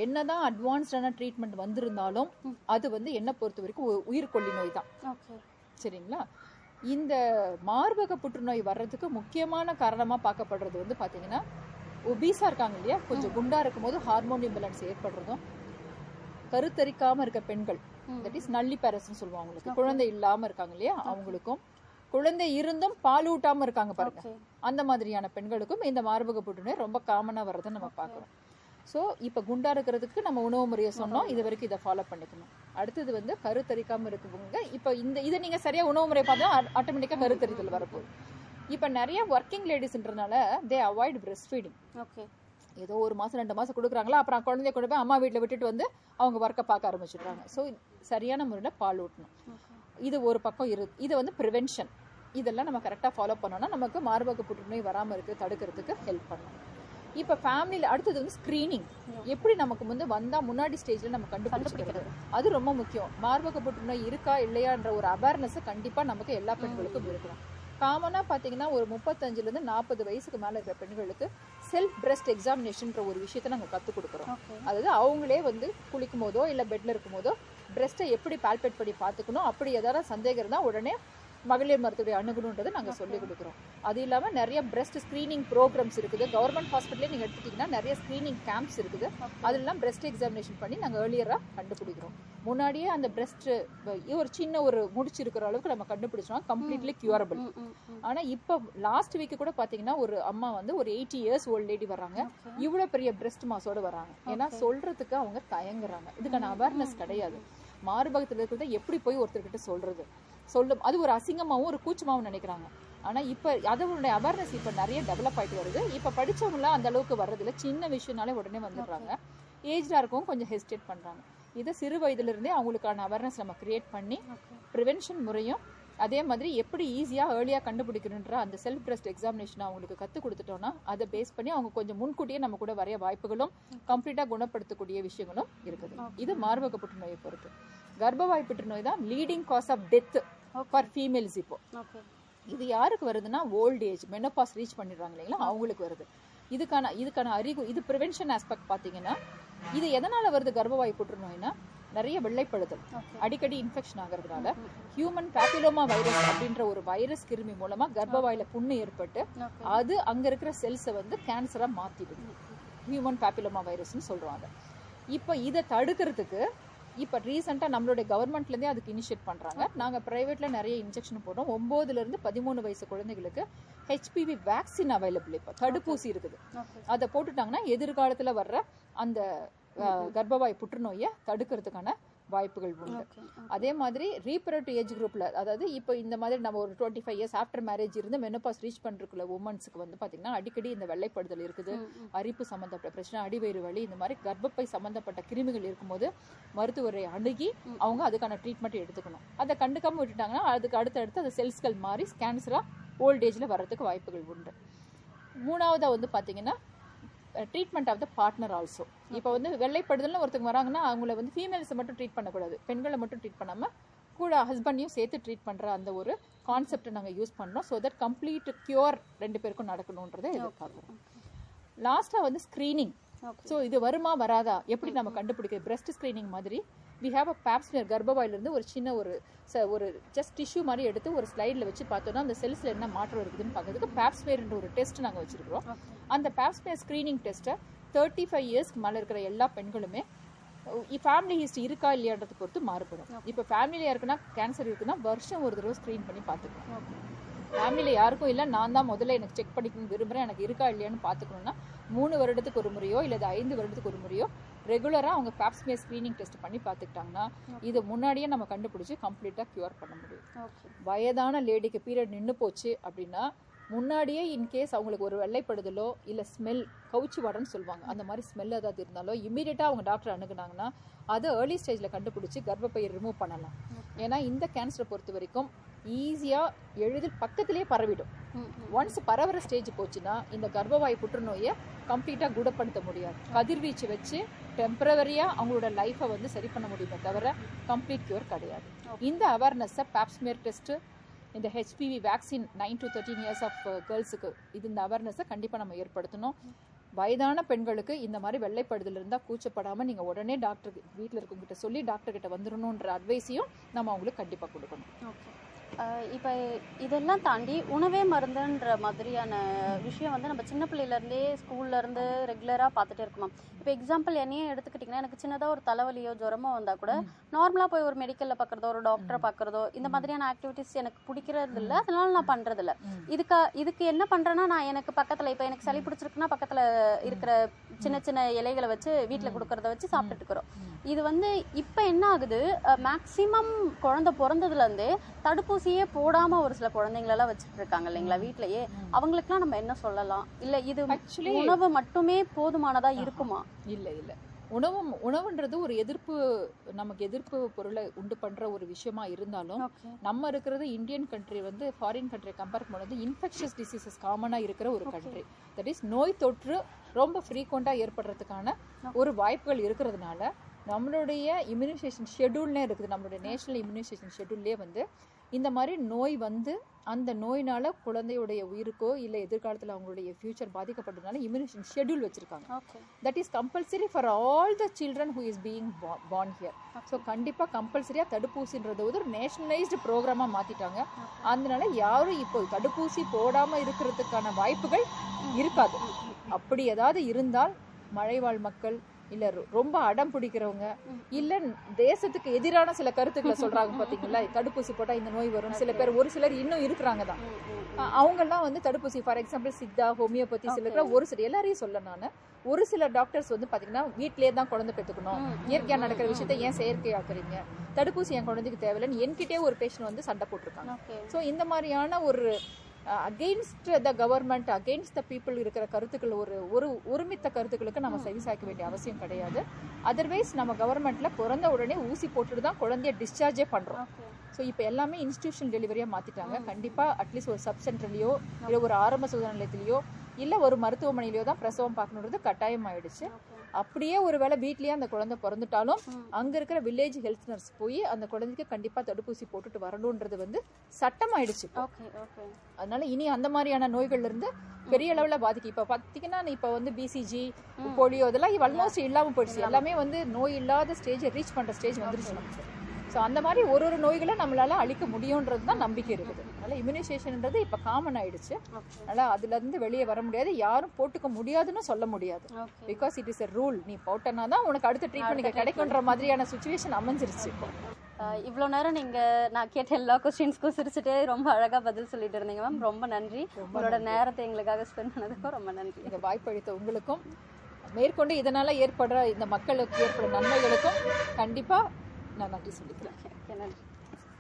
S3: என்னதான் அட்வான்ஸ்டான ட்ரீட்மெண்ட் வந்திருந்தாலும் அது வந்து என்ன பொறுத்த வரைக்கும் உயிர்கொல்லி நோய் தான். சரிங்களா. இந்த மார்பக புற்றுநோய் வர்றதுக்கு முக்கியமான காரணமாக பார்க்கப்படுறது வந்து பார்த்தீங்கன்னா ஒபீஸாக இருக்காங்க இல்லையா, கொஞ்சம் குண்டா இருக்கும் போது ஹார்மோன் இம்பேலன்ஸ் ஏற்படுறதும், கருத்தரிக்காமல் இருக்க பெண்கள், தட் இஸ் நல்லி பேரஸ்ன்னு சொல்லுவாங்க, அவங்களுக்கு குழந்தை இல்லாமல் இருக்காங்க இல்லையா, அவங்களுக்கும் குழந்தை இருந்தும் பால் ஊட்டாமல் இருக்காங்க பாருங்க, அந்த மாதிரியான பெண்களுக்கும் இந்த மார்பக புற்றுநோய் ரொம்ப காமனாக வர்றதை நம்ம பார்க்குறோம். ஸோ இப்போ குண்டா இருக்கிறதுக்கு நம்ம உணவு முறையை சொன்னோம், இது வரைக்கும் இதை ஃபாலோ பண்ணிக்கணும். அடுத்தது வந்து கருத்தரிக்காமல் இருக்கவங்க, இப்போ இதை நீங்கள் சரியாக உணவு முறை பார்த்தா ஆட்டோமேட்டிக்காக கருத்தரித்தல் வரப்போகுது. இப்போ நிறைய ஒர்க்கிங் லேடிஸ்ன்றனால they avoid breast feeding.
S4: Okay,
S3: ஏதோ 1 மாதம் 2 மாதம் கொடுக்குறாங்களா, அப்புறம் குழந்தைய கொண்டு போய் அம்மா வீட்டில் விட்டுட்டு வந்து அவங்க ஒர்க்கை பார்க்க ஆரம்பிச்சிடுறாங்க. ஸோ சரியான முறையில் பால் ஊட்டணும். இது ஒரு பக்கம் இது வந்து ப்ரிவென்ஷன். இதெல்லாம் நம்ம கரெக்டாக ஃபாலோ பண்ணோம்னா நமக்கு மார்பக புற்றுநோய் வராமல் தடுக்கிறதுக்கு ஹெல்ப் பண்ணும். இப்ப ஃபேமிலியில அடுத்தது வந்து ஸ்கிரீனிங். எப்படி நமக்கு வந்து வந்தா முன்னாடி ஸ்டேஜ்ல நம்ம கண்டுபிடிக்கிறது, அது ரொம்ப முக்கியம். மார்பக புற்றுநோய் இருக்கா இல்லையான்ற ஒரு அவேர்னஸ் கண்டிப்பா நமக்கு எல்லா பெண்களுக்கும் இருக்கணும். காமனா பாத்தீங்கன்னா ஒரு 35ல இருந்து 40 வயசுக்கு மேல இருக்கிற பெண்களுக்கு செல்ஃப் பிரஸ்ட் எக்ஸாமினேஷன்ன்ற ஒரு விஷயத்த நாங்க கத்து கொடுக்குறோம். அதாவது அவங்களே வந்து குளிக்கும் போதோ இல்ல பெட்ல இருக்கும் போதோ பிரஸ்ட்டை எப்படி பால்பேட் பண்ணி பாத்துக்கணும், அப்படி ஏதாவது சந்தேகம் இருந்தா உடனே மகளிர் மருத்துவரை அணுகணுன்றதை நாங்க சொல்லி கொடுக்குறோம். அது இல்லாம நிறைய பிரஸ்ட் ஸ்கிரீனிங் ப்ரோக்ராம்ஸ் இருக்குது. கவர்மெண்ட் ஹாஸ்பிட்டலே நீங்க எடுத்துட்டீங்கன்னா நிறைய ஸ்கிரீனிங் கேம்ப்ஸ் இருக்குது. அதெல்லாம் பிரஸ்ட் எக்ஸாமினேஷன் பண்ணி நாங்க ஏர்லியரா கண்டுபிடிக்கிறோம். முன்னாடியே அந்த பிரஸ்ட் ஒரு சின்ன ஒரு முடிச்சு இருக்கிற அளவுக்கு நம்ம கண்டுபிடிச்சோம், கம்ப்ளீட்லி கியூரபிள். ஆனா இப்ப லாஸ்ட் வீக் கூட பாத்தீங்கன்னா ஒரு அம்மா வந்து ஒரு 80 இயர்ஸ் ஓல்ட் லேடி வர்றாங்க, இவ்வளவு பெரிய பிரஸ்ட் மாஸோட வர்றாங்க. ஏன்னா சொல்றதுக்கு அவங்க தயங்குறாங்க, இதுக்கான அவேர்னஸ் கிடையாது. மார்பகத்துல இருக்கிறத எப்படி போய் ஒருத்தர்கிட்ட சொல்றது, அது ஒரு அசிங்கமாவும் ஒரு கூச்சமாவும் நினைக்கிறாங்க. ஆனா இப்ப அதோட அவேர்னஸ் இப்ப நிறைய டெவலப் ஆயிட்டு வருது. இப்ப படிச்சவங்களாம் அந்த அளவுக்கு வர்றதில்ல, சின்ன விஷயம்னாலே உடனே வந்துடுறாங்க. ஏஜ்டா இருக்கவும் கொஞ்சம் ஹெசிடேட் பண்றாங்க. இதை சிறு வயதுல இருந்தே அவங்களுக்கான அவேர்னஸ் நம்ம கிரியேட் பண்ணி ப்ரிவென்ஷன் முறையும் அதே மாதிரி எப்படி ஈஸியா ஏர்லியா கண்டுபிடிக்கணுன்ற அந்த செல்ஃப் பிரஸ்ட் எக்ஸாமினேஷன் அவங்களுக்கு கத்து கொடுத்துட்டோம்னா அதை பேஸ் பண்ணி அவங்க கொஞ்சம் முன்கூட்டியே நம்ம கூட வரைய வாய்ப்புகளும் கம்ப்ளீட்டா குணப்படுத்தக்கூடிய விஷயங்களும் இருக்குது. இது மார்பக புற்றுநோயை பொறுத்து. கர்ப்பவாய் புற்றுநோய் தான் leading cause of death for females. இப்போ இது யாருக்கு வருதுன்னா ஓல்ட் ஏஜ், மெனோபாஸ் ரீச் பண்ணிடுறாங்க இல்லைங்களா, அவங்களுக்கு வருது. இதுக்கான இது ப்ரிவென்ஷன் ஆஸ்பெக்ட் பாத்தீங்கன்னா இது எதனால வருது கர்ப்பவாய் புற்றுநோய்னா நிறைய வெள்ளைப்படுதல், அடிக்கடி இன்ஃபெக்ஷன் ஆகிறதுனால ஹியூமன் பேப்பிலோமா வைரஸ் அப்படின்ற ஒரு வைரஸ் கிருமி மூலமா கர்ப்பவாயில புண்ணு ஏற்பட்டு அது அங்க இருக்கிற செல்ஸை வந்து கேன்சரா மாத்திடுது. ஹியூமன் பேப்பிலோமா வைரஸ்ன்னு சொல்றாங்க. இப்ப இதை தடுக்கிறதுக்கு இப்ப ரீசெண்டா நம்மளுடைய கவர்மெண்ட்ல இருந்தே அதுக்கு இனிஷியேட் பண்றாங்க. நாங்க பிரைவேட்ல நிறைய இன்ஜெக்ஷன் போடுறோம். 9ல இருந்து 13 வயசு குழந்தைகளுக்கு HPV வேக்சின் அவைலபிள், இப்ப தடுப்பூசி இருக்குது. அதை போட்டுட்டாங்கன்னா எதிர்காலத்துல வர்ற அந்த கர்ப்பவாய் புற்றுநோயை தடுக்கிறதுக்கான வாய்ப்புகள் உண்டு. அதே மாதிரி ரீப்ரடக்டிவ் ஏஜ் குரூப்ல, அதாவது இப்போ இந்த மாதிரி நம்ம ஒரு 25 இயர்ஸ் ஆஃப்டர் மேரேஜ் இருந்து மெனோபாஸ் ரீச் பண்றதுக்குள்ள உமன்ஸ்க்கு வந்து பாத்தீங்கன்னா அடிக்கடி இந்த வெள்ளைப்படுதல் இருக்குது, அரிப்பு சம்பந்தப்பட்ட பிரச்சனை, அடிவயிறு வலி, இந்த மாதிரி கர்ப்பப்பை சம்பந்தப்பட்ட கிருமிகள் இருக்கும்போது மருத்துவரை அணுகி அவங்க அதுக்கான ட்ரீட்மெண்ட் எடுத்துக்கணும். அதை கண்டுக்காம விட்டுட்டாங்கன்னா அதுக்கு அடுத்தடுத்து அந்த செல்ஸ்கள் மாறி கேன்சரா ஓல்ட் ஏஜ்ல வர்றதுக்கு வாய்ப்புகள் உண்டு. மூணாவதா வந்து பாத்தீங்கன்னா treatment of the partner also. இப்போ வந்து வெள்ளைப்படுதல்னு ஒருத்தங்க வராங்கன்னா அவங்கள வந்து ஃபீமேல்ஸை மட்டும் ட்ரீட் பண்ணக்கூடாது, பெண்களை மட்டும் ட்ரீட் பண்ணாமல் கூட ஹஸ்பண்டையும் சேர்த்து ட்ரீட் பண்ணுற அந்த ஒரு கான்செப்டை நாங்கள் யூஸ் பண்ணுறோம். ஸோ தட் கம்ப்ளீட் கியூர் 2 பேருக்கும் நடக்கணுன்றதை எதிர்பார்க்குறோம். லாஸ்ட்டாக வந்து ஸ்க்ரீனிங். ஸோ இது வருமா வராதா எப்படி நம்ம கண்டுபிடிக்கிறது, பிரெஸ்ட் ஸ்க்ரீனிங் மாதிரி வி ஹேவ் அ பேப்ஸ்மியர். கர்ப்பவாயிலிருந்து ஒரு சின்ன ஒரு ஜஸ்ட் டிஷ்யூ மாதிரி எடுத்து ஒரு ஸ்லைடில் வச்சு பார்த்தோன்னா அந்த செல்ஸில் என்ன மாற்றம் இருக்குதுன்னு பார்க்கறதுக்கு பேப்ஸ்மியர்ன்ற ஒரு டெஸ்ட் நாங்கள் வச்சிருக்கிறோம். அந்த பேப்ஸ்மியர் ஸ்க்ரீனிங் டெஸ்ட்டை 35 இயர்ஸ்க்கு மேலே இருக்கிற எல்லா பெண்களுமே ஃபேமிலி ஹிஸ்ட்ரி இருக்கா இல்லையான்றதை பொறுத்து மாறுபடும். இப்போ ஃபேமிலியாக இருக்குன்னா கேன்சர் இருக்குன்னா வருஷம் ஒரு தடவை ஸ்க்ரீன் பண்ணி பார்த்துக்கணும். ஃபேமிலியில் யாருக்கும் இல்லை, நான் தான் முதல்ல எனக்கு செக் பண்ணிக்கணும்னு விரும்புகிறேன், எனக்கு இருக்கா இல்லையான்னு பார்த்துக்கணும்னா 3 வருடத்துக்கு ஒரு முறையோ இல்லை 5 வருடத்துக்கு ஒரு முறையோ ரெகுலராக அவங்க பேப்ஸ்மியர் ஸ்க்ரீனிங் டெஸ்ட் பண்ணி பார்த்துக்கிட்டாங்கன்னா இது முன்னாடியே நம்ம கண்டுபிடிச்சி கம்ப்ளீட்டாக க்யூர் பண்ண முடியும். வயதான லேடிக்கு பீரியட் நின்று போச்சு அப்படின்னா முன்னாடியே இன்கேஸ் அவங்களுக்கு ஒரு வெள்ளைப்படுதலோ இல்லை ஸ்மெல், கவுச்சி வாடன்னு சொல்லுவாங்க, அந்த மாதிரி ஸ்மெல் ஏதாவது இருந்தாலோ இமீடியட்டாக அவங்க டாக்டர் அணுகுனாங்கன்னா அதை ஏர்லி ஸ்டேஜில் கண்டுபிடிச்சி கர்ப்பப்பையை ரிமூவ் பண்ணலாம். ஏன்னா இந்த கேன்சரை பொறுத்த வரைக்கும் ஈஸியாக எளிதில் பக்கத்திலே பரவிடும். ஒன்ஸ் பரவுற ஸ்டேஜ் போச்சுன்னா இந்த கர்ப்பவாய் புற்றுநோயை கம்ப்ளீட்டாக குணப்படுத்த முடியாது. கதிர்வீச்சு வச்சு டெம்பரவரியாக அவங்களோட லைஃப்பை வந்து சரி பண்ண முடியுமே தவிர கம்ப்ளீட் கியூர் கிடையாது. இந்த அவேர்னஸை பேப்ஸ்மியர் டெஸ்ட்டு, இந்த HPV vaccine 9 to 13 years of கேர்ள்ஸுக்கு இந்த அவேர்னஸை கண்டிப்பாக நம்ம ஏற்படுத்தணும். வயதான பெண்களுக்கு இந்த மாதிரி வெள்ளைப்படுதல் இருந்தால் கூச்சப்படாமல் நீங்கள் உடனே டாக்டர் வீட்டில் இருக்கவங்ககிட்ட சொல்லி டாக்டர்கிட்ட வந்துடணுன்ற அட்வைஸையும் நம்ம அவங்களுக்கு கண்டிப்பாக கொடுக்கணும்.
S4: இப்போ இதெல்லாம் தாண்டி உணவே மருந்துன்ற மாதிரியான விஷயம் வந்து நம்ம சின்ன பிள்ளையிலேருந்தே ஸ்கூல்லேருந்து ரெகுலராக பார்த்துட்டே இருக்குமா. இப்போ எக்ஸாம்பிள் என்னையே எடுத்துக்கிட்டிங்கன்னா எனக்கு சின்னதாக ஒரு தலைவலியோ ஜுரமோ வந்தால் கூட நார்மலாக போய் ஒரு மெடிக்கலில் பார்க்குறதோ ஒரு டாக்டரை பார்க்குறதோ இந்த மாதிரியான ஆக்டிவிட்டிஸ் எனக்கு பிடிக்கிறது இல்லை, அதனால நான் பண்ணுறதில்ல. இதுக்கு என்ன பண்ணுறேன்னா நான் எனக்கு பக்கத்தில் இப்போ எனக்கு சளி பிடிச்சிருக்குன்னா பக்கத்தில் இருக்கிற சின்ன சின்ன இலைகளை வச்சு வீட்டில் கொடுக்கறத வச்சு சாப்பிட்டுட்டு இருக்கிறோம். இது வந்து இப்போ என்ன ஆகுது, மேக்சிமம் குழந்தை பிறந்ததுலேருந்தே தடுப்பூசியே போடாமல் ஒரு சில குழந்தைங்களெல்லாம் வச்சுட்டு இருக்காங்க இல்லைங்களா வீட்டிலேயே. அவங்களுக்குலாம் நம்ம என்ன சொல்லலாம்? இல்லை இது உணவு மட்டுமே போதுமானதா இருக்குமா?
S3: இல்லை இல்லை, உணவுன்றது ஒரு நமக்கு எதிர்ப்பு பொருளை உண்டு பண்ற ஒரு விஷயமா இருந்தாலும் நம்ம இருக்கிறது இந்தியன் கண்ட்ரி வந்து ஃபாரின் கண்ட்ரி கம்பேர் பண்ணுறது இன்ஃபெக்ஷஸ் டிசீசஸ் காமனா இருக்கிற ஒரு கண்ட்ரி. தட் இஸ் நோய் தொற்று ரொம்ப ஃப்ரீக்வெண்டா ஏற்படுறதுக்கான ஒரு வாய்ப்புகள் இருக்கிறதுனால நம்மளுடைய இம்யூனைசேஷன் ஷெட்யூல்லே இருக்குது. நம்மளுடைய நேஷனல் இம்யூனைசேஷன் ஷெட்யூல்லே வந்து இந்த மாதிரி நோய் வந்து அந்த நோயினால குழந்தையுடைய உயிருக்கோ இல்லை எதிர்காலத்தில் அவங்களுடைய ஃபியூச்சர் பாதிக்கப்படுறதுனால இம்யூனைசேஷன் ஷெட்யூல் வச்சிருக்காங்க. That is compulsory for all the children who is being born here. So கண்டிப்பாக கம்பல்சரியாக தடுப்பூசின்றது ஒரு நேஷனலைஸ்டு ப்ரோக்ராமாக மாற்றிட்டாங்க. அதனால யாரும் இப்போ தடுப்பூசி போடாமல் இருக்கிறதுக்கான வாய்ப்புகள் இருக்காது. அப்படி ஏதாவது இருந்தால் மலைவாழ் மக்கள் இல்ல ரொம்ப அடம் பிடிக்கிறவங்க இல்ல தேசத்துக்கு எதிரான சில கருத்துக்களை சொல்றாங்க பாத்தீங்களா, தடுப்பூசி போட்டா இந்த நோய் வரும், சில பேர் ஒரு சிலர் இன்னும் இருக்கிறாங்க தான். அவங்க எல்லாம் வந்து தடுப்பூசி ஃபார் எக்ஸாம்பிள் சித்தா ஹோமியோபதி சில ஒரு சில எல்லாரையும் சொல்ல நான் ஒரு சில டாக்டர்ஸ் வந்து பாத்தீங்கன்னா வீட்லயே தான் குழந்தை பெற்றுக்கணும், இயற்கையா நடக்கிற விஷயத்த ஏன் செயற்கையாக்குறீங்க, தடுப்பூசி என் குழந்தைக்கு தேவையில்லைன்னு என்கிட்டே ஒரு பேஷண்ட் வந்து சண்டை போட்டிருக்காங்க. ஸோ இந்த மாதிரியான ஒரு against the government against the people இருக்கிற கருத்துக்கள் ஒரு ஒருமித்த கருத்துக்களுக்கு நம்ம செவிசாய்க்க வேண்டிய அவசியம் கிடையாது. அதர்வைஸ் நம்ம கவர்மெண்ட்ல பிறந்த உடனே ஊசி போட்டுட்டு தான் குழந்தைய டிஸ்சார்ஜே பண்றோம். ஸோ இப்போ எல்லாமே இன்ஸ்டிடியூஷன் டெலிவரியாக மாற்றிட்டாங்க. கண்டிப்பாக அட்லீஸ்ட் ஒரு சப் சென்டர்லையோ இல்லை ஒரு ஆரம்ப சுகாதார நிலையத்திலையோ இல்லை ஒரு மருத்துவமனையிலையோ தான் பிரசவம் பார்க்கணுன்றது கட்டாயம் ஆயிடுச்சு. அப்படியே ஒரு வேளை வீட்லேயே அந்த குழந்தை பிறந்துட்டாலும் அங்கே இருக்கிற வில்லேஜ் ஹெல்த் நர்ஸ் போய் அந்த குழந்தைக்கு கண்டிப்பாக தடுப்பூசி போட்டுட்டு வரணுன்றது வந்து சட்டம் ஆயிடுச்சு. அதனால இனி அந்த மாதிரியான நோய்கள்ல இருந்து பெரிய அளவில் பாதிக்கும். இப்போ பார்த்தீங்கன்னா இப்போ வந்து பிசிஜி போலியோ இதெல்லாம் ஆல்மோஸ்ட் இல்லாமல் போயிடுச்சு. எல்லாமே வந்து நோய் இல்லாத ஸ்டேஜை ரீச் பண்ணுற ஸ்டேஜ் வந்துருச்சு நமக்கு. ஸோ அந்த மாதிரி ஒரு நோய்களை நம்மளால அழிக்க முடியுன்றது தான் நம்பிக்கை இருக்குது. அதனால இம்யூனைசேஷன்ன்றது இப்போ காமன் ஆயிடுச்சு. அதனால அதுல இருந்து வெளியே வர முடியாது, யாரும் போட்டுக்க முடியாதுன்னு சொல்ல முடியாது. Because it is a rule. நீ போட்டனா தான் உனக்கு அடுத்த ட்ரீட்மெண்ட் கிடைக்குன்ற மாதிரியான சுச்சுவேஷன் அமைஞ்சிருச்சு. இப்போ
S4: இவ்வளோ நேரம் நான் கேட்ட எல்லா கொஸ்டின்ஸ்க்கும் சிரிச்சுட்டே ரொம்ப அழகா பதில் சொல்லிட்டு இருந்தீங்க மேம். ரொம்ப நன்றி. உங்களோட நேரத்தை எங்களுக்காக ஸ்பெண்ட் பண்ணதுக்கும் ரொம்ப நன்றி.
S3: இந்த வாய்ப்பளித்த உங்களுக்கும் மேற்கொண்டு இதனால ஏற்படுற இந்த மக்களுக்கு ஏற்படுற நன்மைகளுக்கும் கண்டிப்பா நான் நன்றி சொல்லிக்கிறேன்.
S4: நன்றி.